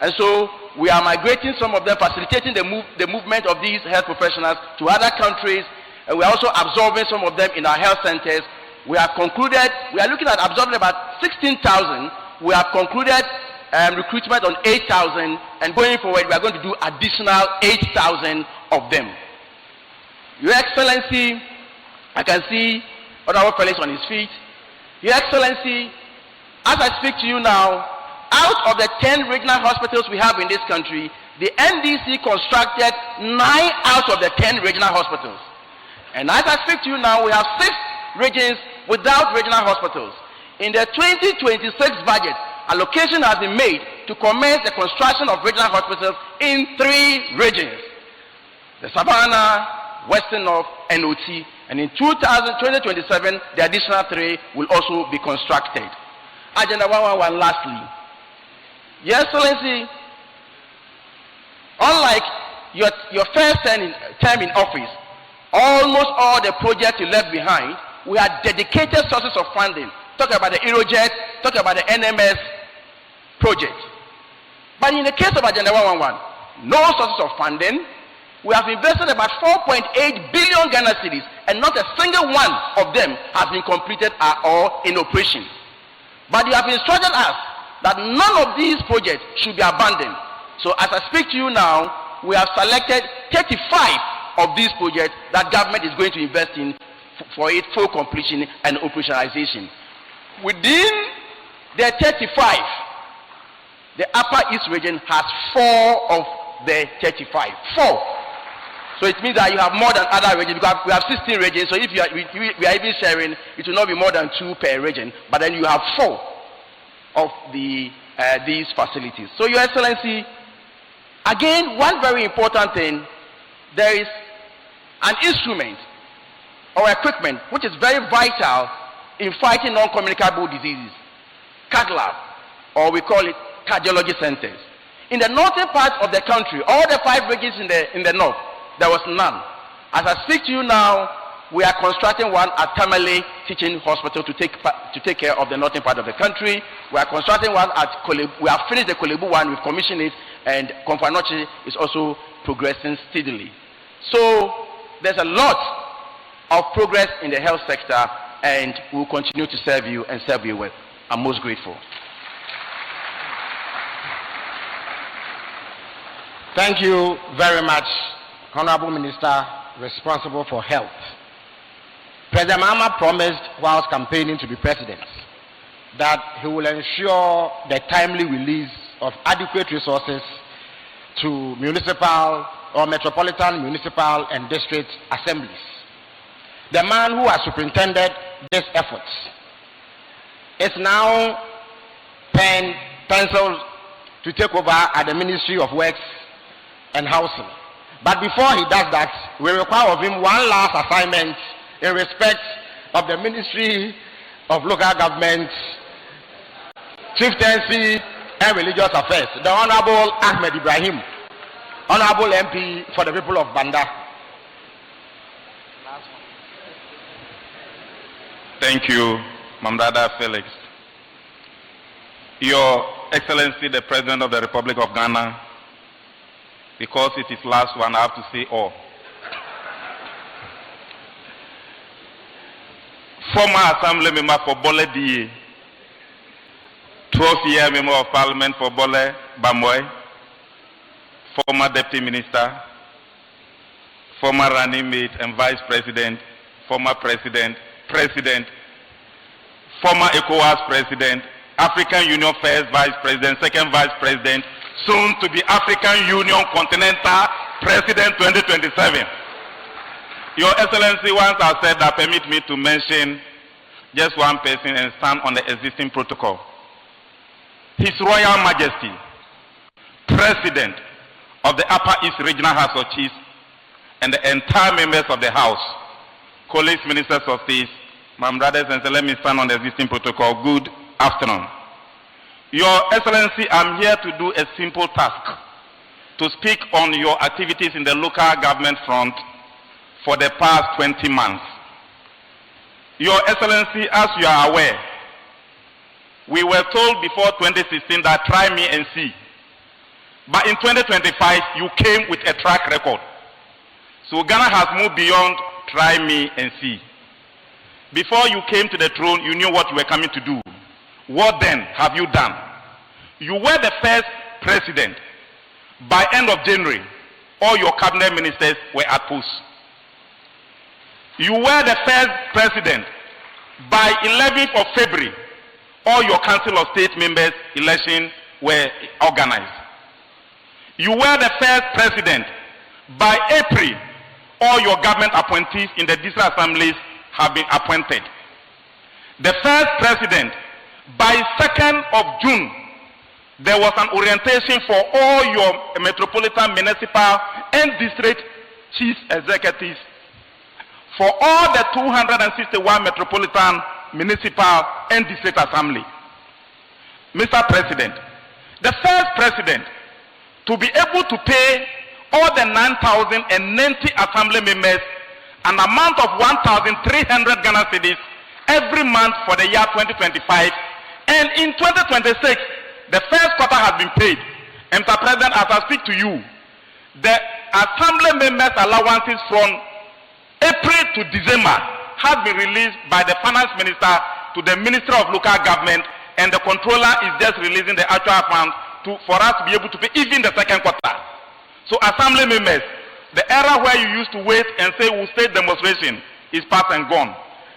And so we are migrating some of them, facilitating the movement of these health professionals to other countries, and we are also absorbing some of them in our health centers. We have concluded, we are looking at absorbing about 16,000. We have concluded recruitment on 8,000, and going forward, we are going to do additional 8,000 of them. Your Excellency, I can see Honorable Felix on his feet. Your Excellency, as I speak to you now, out of the 10 regional hospitals we have in this country, the NDC constructed 9 out of the 10 regional hospitals. And as I speak to you now, we have 6 regions without regional hospitals. In the 2026 budget, allocation has been made to commence the construction of regional hospitals in 3 regions: the Savannah, Western North, and OT. And in 2027, the additional 3 will also be constructed. Agenda 111, lastly. Your Excellency, unlike your first term in office, almost all the projects you left behind, we had dedicated sources of funding. Talk about the Aerojet, talk about the NMS project. But in the case of Agenda 111, no sources of funding. We have invested about 4.8 billion Ghana cedis, and not a single one of them has been completed or in operation. But you have instructed us that none of these projects should be abandoned. So as I speak to you now, we have selected 35 of these projects that government is going to invest in for its full completion and operationalization. Within the 35, the Upper East region has 4 of the 35. 4. So it means that you have more than other regions, because we have 16 regions, so if we are even sharing, it will not be more than 2 per region, but then you have 4 of these facilities. So Your Excellency, again, one very important thing, there is an instrument or equipment which is very vital in fighting non-communicable diseases, cath lab, or we call it cardiology centers. In the northern part of the country, all the 5 regions in the north, there was none. As I speak to you now, we are constructing one at Tamale Teaching Hospital to take care of the northern part of the country. We are constructing one at Kolebu. We have finished the Kolebu one, we've commissioned it, and Komfanoche is also progressing steadily. So there's a lot of progress in the health sector, and we will continue to serve you and serve you well. I'm most grateful. Thank you very much, Honorable Minister responsible for health. President Mahama promised whilst campaigning to be president that he will ensure the timely release of adequate resources to municipal or metropolitan, municipal and district assemblies. The man who has superintended this effort is now penciled to take over at the Ministry of Works and Housing. But before he does that, we require of him one last assignment in respect of the Ministry of Local Government, Chieftaincy and Religious Affairs, the Honorable Ahmed Ibrahim, Honorable MP for the people of Banda. Thank you, Mamdada Felix. Your Excellency, the President of the Republic of Ghana, because it is last one, I have to say all. Former Assembly Member for Bole DA, 12-year Member of Parliament for Bole Bamoy, former Deputy Minister, former running mate and Vice President, former President, former ECOWAS President, African Union First Vice President, Second Vice President, soon to be African Union Continental President 2027. Your Excellency, once I said that, permit me to mention just one person and stand on the existing protocol. His Royal Majesty, President of the Upper East Regional House of Chiefs, and the entire members of the House, colleagues, ministers of state, my brothers and sisters, let me stand on the existing protocol. Good afternoon. Your Excellency, I'm here to do a simple task, to speak on your activities in the local government front for the past 20 months. Your Excellency, as you are aware, we were told before 2016 that try me and see. But in 2025, you came with a track record. So Ghana has moved beyond try me and see. Before you came to the throne, you knew what you were coming to do. What then have you done? You were the first president. By end of January, all your cabinet ministers were at post. You were the first president. By 11th of February, all your Council of State members' elections were organized. You were the first president. By April, all your government appointees in the district assemblies have been appointed. The first president, by 2nd of June, there was an orientation for all your metropolitan, municipal, and district chief executives for all the 261 metropolitan, municipal, and district assembly. Mr. President, the first president to be able to pay all the 9,090 assembly members an amount of 1,300 Ghana cedis every month for the year 2025, and in 2026, the first quarter has been paid. And Mr. President, as I speak to you, the assembly members' allowances from April to December has been released by the finance minister to the Ministry of Local Government, and the controller is just releasing the actual funds for us to be able to pay even the second quarter. So assembly members, the era where you used to wait and say we'll state demonstration is past and gone.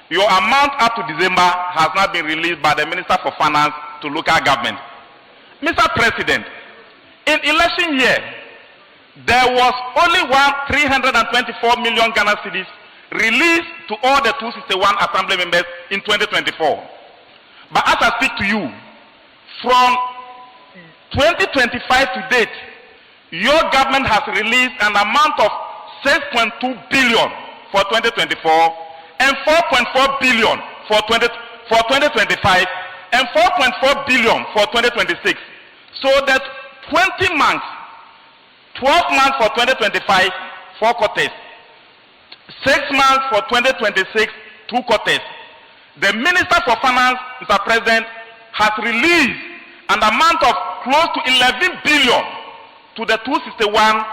Your amount up to December has not been released by the Minister for Finance to local government. Mr. President, in election year, there was only 324 million Ghana cedis released to all the 261 assembly members in 2024. But as I speak to you, from 2025 to date, your government has released an amount of 6.2 billion for 2024 and 4.4 billion for 2025 and 4.4 billion for 2026. So that 20 months, 12 months for 2025, 4 quarters, 6 months for 2026, 2 quarters. The Minister for Finance, Mr. President, has released an amount of close to 11 billion to the 261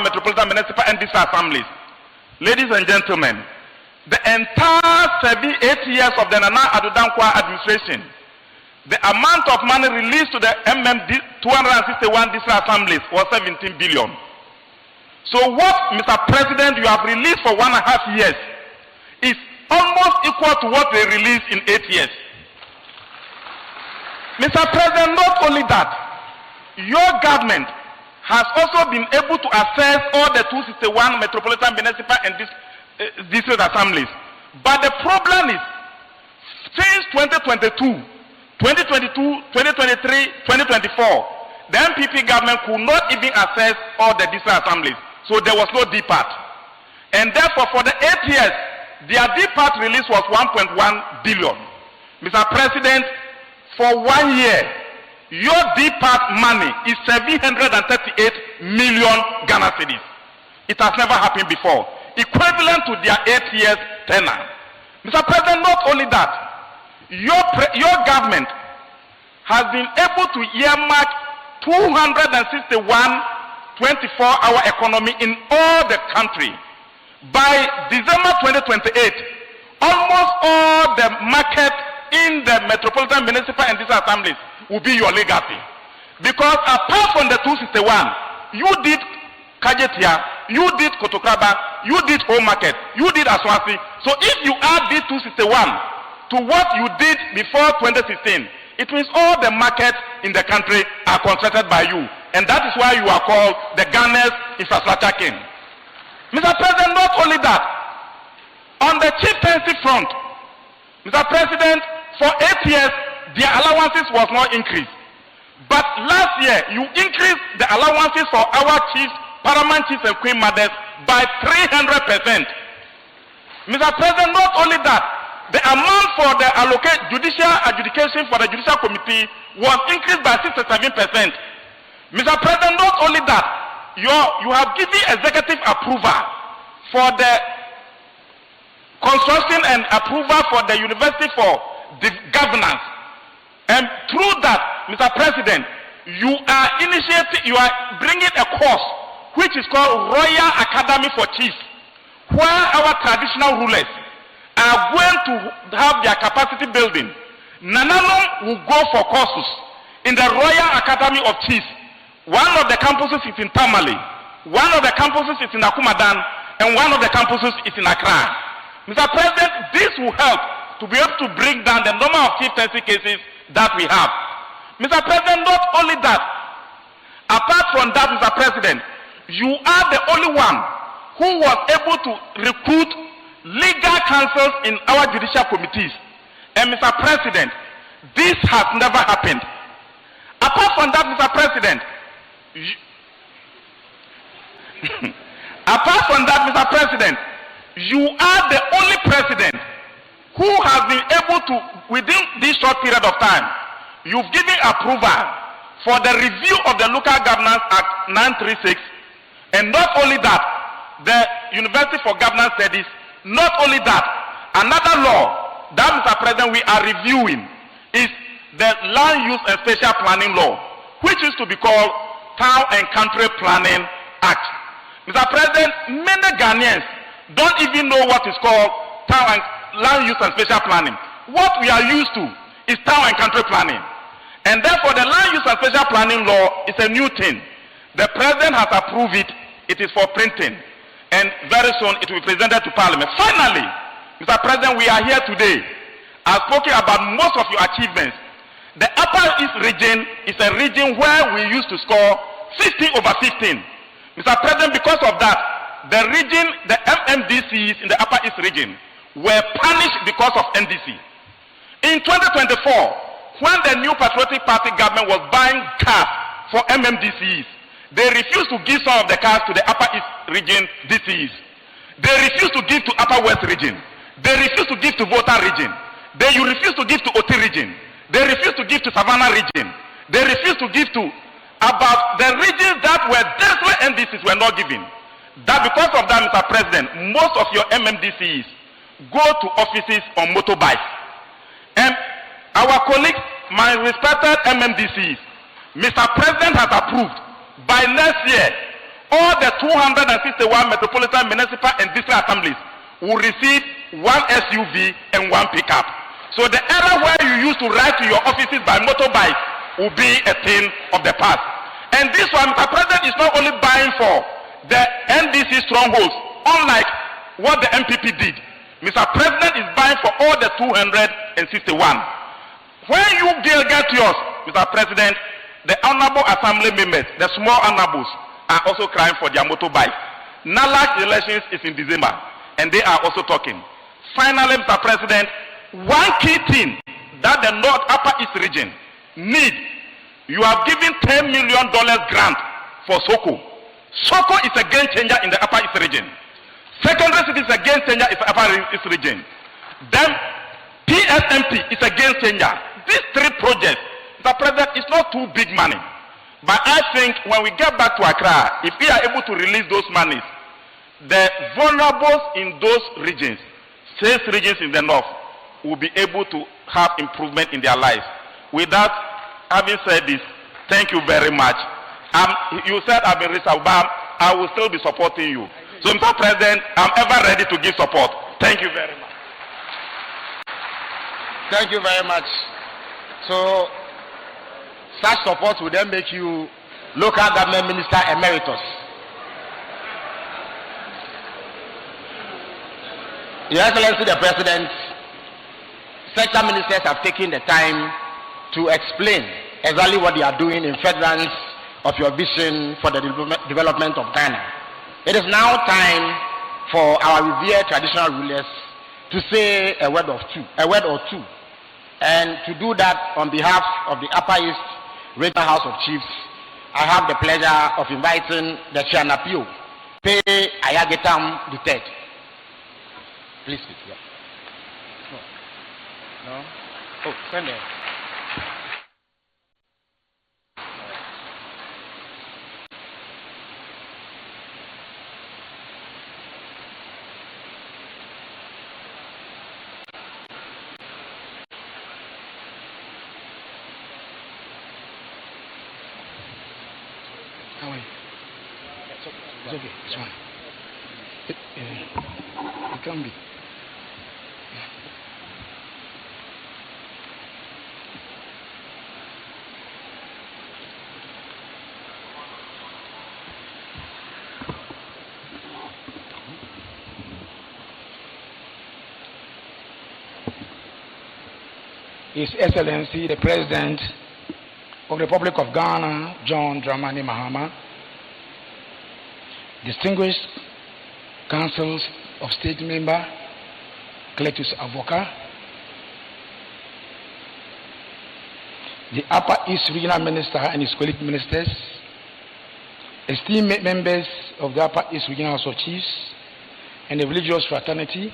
metropolitan, municipal, and district assemblies. Ladies and gentlemen, the entire 8 years of the Nana Addo Dankwa administration, the amount of money released to the 261 district assemblies was 17 billion. So what, Mr. President, you have released for 1.5 years is almost equal to what they released in 8 years. Mr. President, not only that, your government has also been able to assess all the 261 metropolitan, municipal, and district assemblies. But the problem is, since 2022, 2023, 2024, the MPP government could not even assess all the district assemblies. So there was no D-part. And therefore, for the 8 years, their D-part release was 1.1 billion. Mr. President, for 1 year, your D-part money is 738 million Ghana cedis. It has never happened before, equivalent to their 8 years tenure. Mr. President, not only that, your government has been able to earmark 261 24-hour economy in all the country. By December 2028, almost all the market in the metropolitan, municipal, and district assemblies will be your legacy. Because apart from the 261, you did Kajetia, you did Kotokraba, you did Home Market, you did Aswasi. So if you add these 261 to what you did before 2016, it means all the markets in the country are constructed by you. And that is why you are called the Ghana's infrastructure king. Mr. President, not only that, on the chieftaincy front, Mr. President, for 8 years, their allowances was not increased. But last year, you increased the allowances for our chiefs, paramount chiefs, and queen mothers by 300%. Mr. President, not only that, the amount for the judicial adjudication for the judicial committee was increased by 67%. Mr. President, not only that, you have given executive approval for the construction and approval for the university for the governance. And through that, Mr. President, you are bringing a course which is called Royal Academy for Chiefs, where our traditional rulers are going to have their capacity building. Nanano will go for courses in the Royal Academy of Chiefs. One of the campuses is in Tamale, one of the campuses is in Akumadan, and one of the campuses is in Accra. Mr. President, this will help to be able to bring down the number of chieftaincy cases that we have. Mr. President, not only that, apart from that, Mr. President, you are the only one who was able to recruit legal counsels in our judicial committees. And Mr. President, this has never happened. Apart from that, Mr. President, apart from that, Mr. President, you are the only president who has been able to, within this short period of time, you've given approval for the review of the Local Governance Act 936, and not only that, the University for Governance Studies, not only that, another law that, Mr. President, we are reviewing is the Land Use and Spatial Planning Law, which is to be called Town and Country Planning Act. Mr. President, many Ghanaians don't even know what is called town and land use and spatial planning. What we are used to is town and country planning. And therefore, the land use and spatial planning law is a new thing. The President has approved it. It is for printing. And very soon, it will be presented to Parliament. Finally, Mr. President, we are here today. I've spoken about most of your achievements. The Upper East region is a region where we used to score 15/15. Mr. President, because of that, the region, the MMDCs in the Upper East region were punished because of NDC. In 2024, when the new Patriotic Party government was buying cars for MMDCs, they refused to give some of the cars to the Upper East region DCs. They refused to give to Upper West region. They refused to give to Volta region. They refused to give to Oti region. They refused to give to Savannah region. They refused to give to about the regions that were desperate NDCs were not given. That because of that, Mr. President, most of your MMDCs go to offices on motorbikes. And our colleagues, my respected MMDCs, Mr. President has approved by next year, all the 261 metropolitan, municipal, and district assemblies will receive one SUV and one pickup. So the era where you used to ride to your offices by motorbike will be a thing of the past. And this one, Mr. President, is not only buying for the NDC strongholds, unlike what the MPP did. Mr. President is buying for all the 261. When you get yours, Mr. President, the honorable assembly members, the small honorables, are also crying for their motorbikes. NALAC elections is in December, and they are also talking. Finally, Mr. President, one key thing that the North Upper East region need, you have given $10 million grant for Soko. Soko is a game changer in the Upper East region. Secondary city is a game changer in the Upper East region. Then PSMP is a game changer. These three projects, Mr. President, it's not too big money. But I think when we get back to Accra, if we are able to release those monies, the vulnerables in those regions, 6 regions in the north, will be able to have improvement in their lives. With that, having said this, thank you very much. You said I've been rich, but I will still be supporting you. So, Mr. President, I'm ever ready to give support. Thank you very much. Thank you very much. So, such support will then make you local government minister emeritus. Your Excellency the President, sector ministers have taken the time to explain exactly what they are doing in furtherance of your vision for the development of Ghana. It is now time for our revered traditional rulers to say a word or two. And to do that on behalf of the Upper East Regional House of Chiefs, I have the pleasure of inviting the Chianapio, Pe Ayagetam III. Please speak. Yeah. No? Oh, stand there. okay. It's fine. It can be. His Excellency, the President of the Republic of Ghana, John Dramani Mahama, distinguished Councils of State Member, Cletus Avoka, the Upper East Regional Minister and his colleague ministers, esteemed members of the Upper East Regional House of Chiefs and the religious fraternity,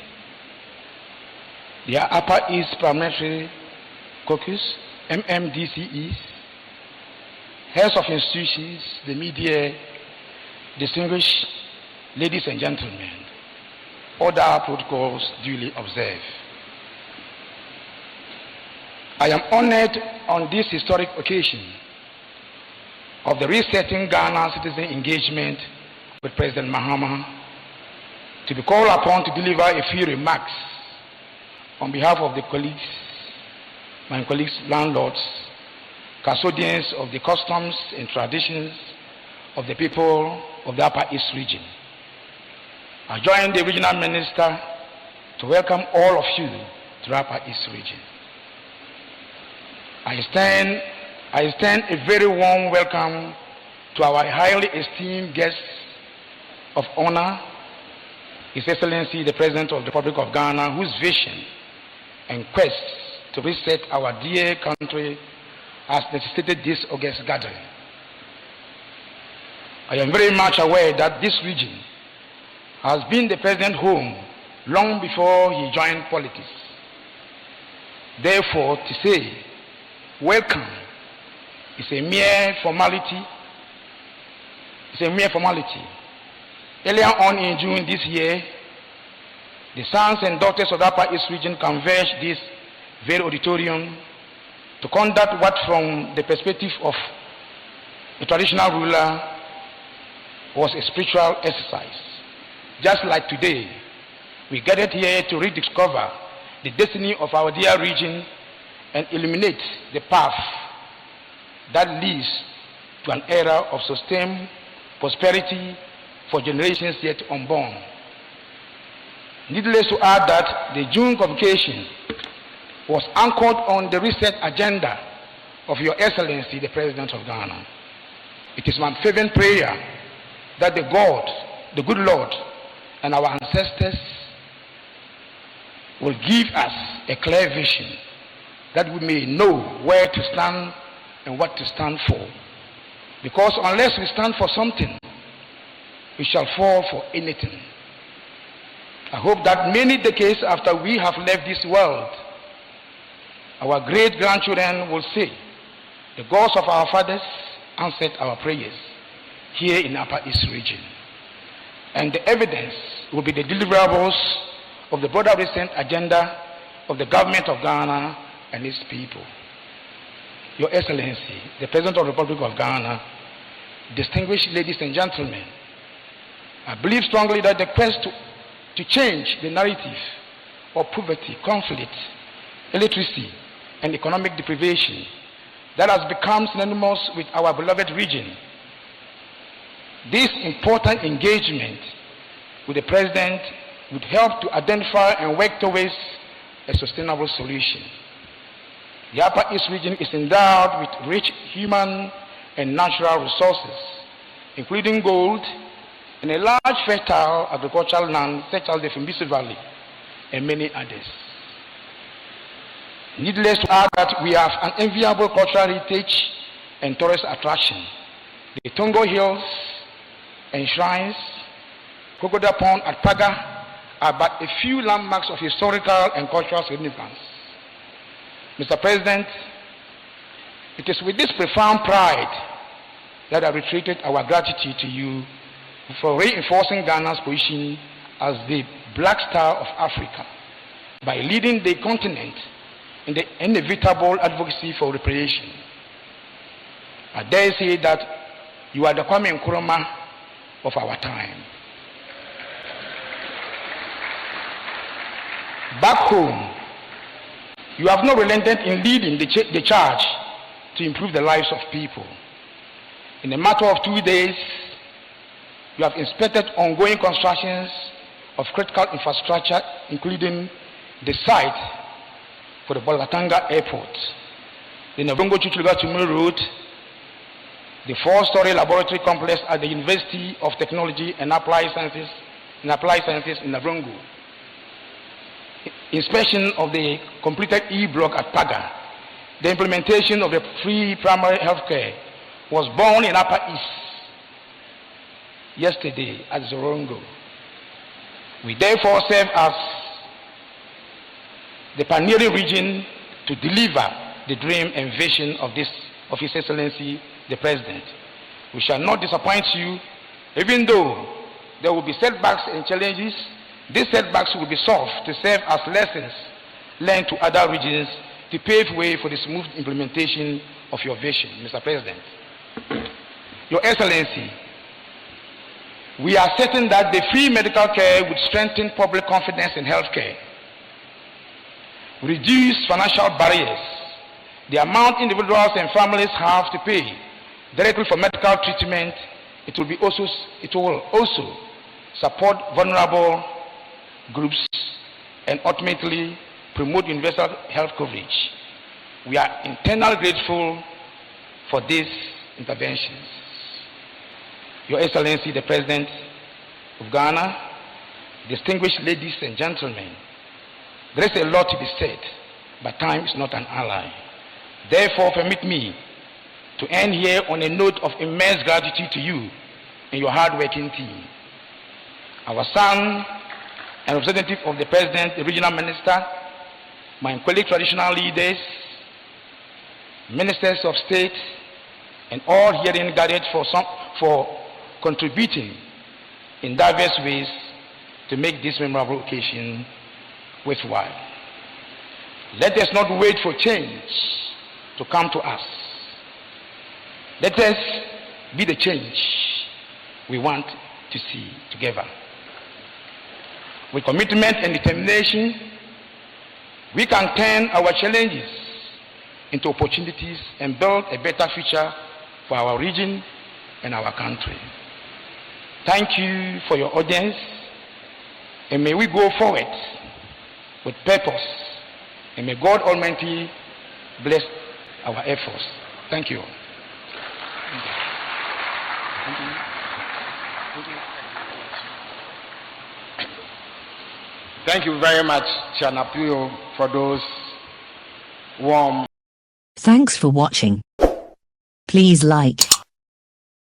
the Upper East Parliamentary Caucus, MMDCEs, heads of institutions, the media, distinguished ladies and gentlemen, other protocols duly observed. I am honored on this historic occasion of the resetting Ghana citizen engagement with President Mahama to be called upon to deliver a few remarks on behalf of the colleagues, my colleagues, landlords, custodians of the customs and traditions of the people of the Upper East region. I join the regional minister to welcome all of you to the Upper East region. I extend a very warm welcome to our highly esteemed guests of honor, His Excellency the President of the Republic of Ghana, whose vision and quest to reset our dear country has necessitated this august gathering. I am very much aware that this region has been the President's home long before he joined politics. Therefore, to say welcome is a mere formality. It's a mere formality. Earlier on in June this year, the sons and daughters of the Upper East region converged this very auditorium to conduct what, from the perspective of a traditional ruler, was a spiritual exercise. Just like today, we gathered here to rediscover the destiny of our dear region and illuminate the path that leads to an era of sustained prosperity for generations yet unborn. Needless to add that the June convocation was anchored on the reset agenda of Your Excellency, the President of Ghana. It is my fervent prayer that the God, the good Lord, and our ancestors will give us a clear vision that we may know where to stand and what to stand for. Because unless we stand for something, we shall fall for anything. I hope that many decades after we have left this world, our great-grandchildren will say, the gods of our fathers answered our prayers here in Upper East region. And the evidence will be the deliverables of the broader recent agenda of the government of Ghana and its people. Your Excellency, the President of the Republic of Ghana, distinguished ladies and gentlemen, I believe strongly that the quest to change the narrative of poverty, conflict, illiteracy, and economic deprivation that has become synonymous with our beloved region. This important engagement with the President would help to identify and work towards a sustainable solution. The Upper East region is endowed with rich human and natural resources, including gold and a large fertile agricultural land such as the Fimbisi Valley and many others. Needless to add that we have an enviable cultural heritage and tourist attraction. The Tongo Hills and shrines, Crocodile Pond at Paga are but a few landmarks of historical and cultural significance. Mr. President, it is with this profound pride that I reiterated our gratitude to you for reinforcing Ghana's position as the Black Star of Africa by leading the continent in the inevitable advocacy for reparation. I dare say that you are the Kwame Nkrumah of our time. Back home, you have not relented in leading the charge to improve the lives of people. In a matter of 2 days, you have inspected ongoing constructions of critical infrastructure, including the site for the Bolgatanga Airport, the Nabongo-Chuchuluga-Tumuru Road, the 4-story laboratory complex at the University of Technology and Applied Sciences in Nabongo, inspection of the completed E-block at Paga, the implementation of the free primary health care was born in Upper East yesterday at Zorongo. We therefore serve as the pioneering region to deliver the dream and vision of His Excellency the President. We shall not disappoint you, even though there will be setbacks and challenges. These setbacks will be solved to serve as lessons learned to other regions to pave way for the smooth implementation of your vision, Mr. President. Your Excellency, we are certain that the free medical care would strengthen public confidence in healthcare, reduce financial barriers, the amount individuals and families have to pay directly for medical treatment. It will also support vulnerable groups and ultimately promote universal health coverage. We are internally grateful for these interventions. Your Excellency, the President of Ghana, distinguished ladies and gentlemen, there is a lot to be said, but time is not an ally. Therefore, permit me to end here on a note of immense gratitude to you and your hard-working team. Our son and representative of the President, the regional minister, my colleague traditional leaders, ministers of state, and all herein gathered for contributing in diverse ways to make this memorable occasion worthwhile. Let us not wait for change to come to us. Let us be the change we want to see together. With commitment and determination, we can turn our challenges into opportunities and build a better future for our region and our country. Thank you for your audience, and may we go forward with purpose, and may God Almighty bless our efforts. Thank you. Thank you very much, Chanapio, for those warm. Thanks for watching. Please like,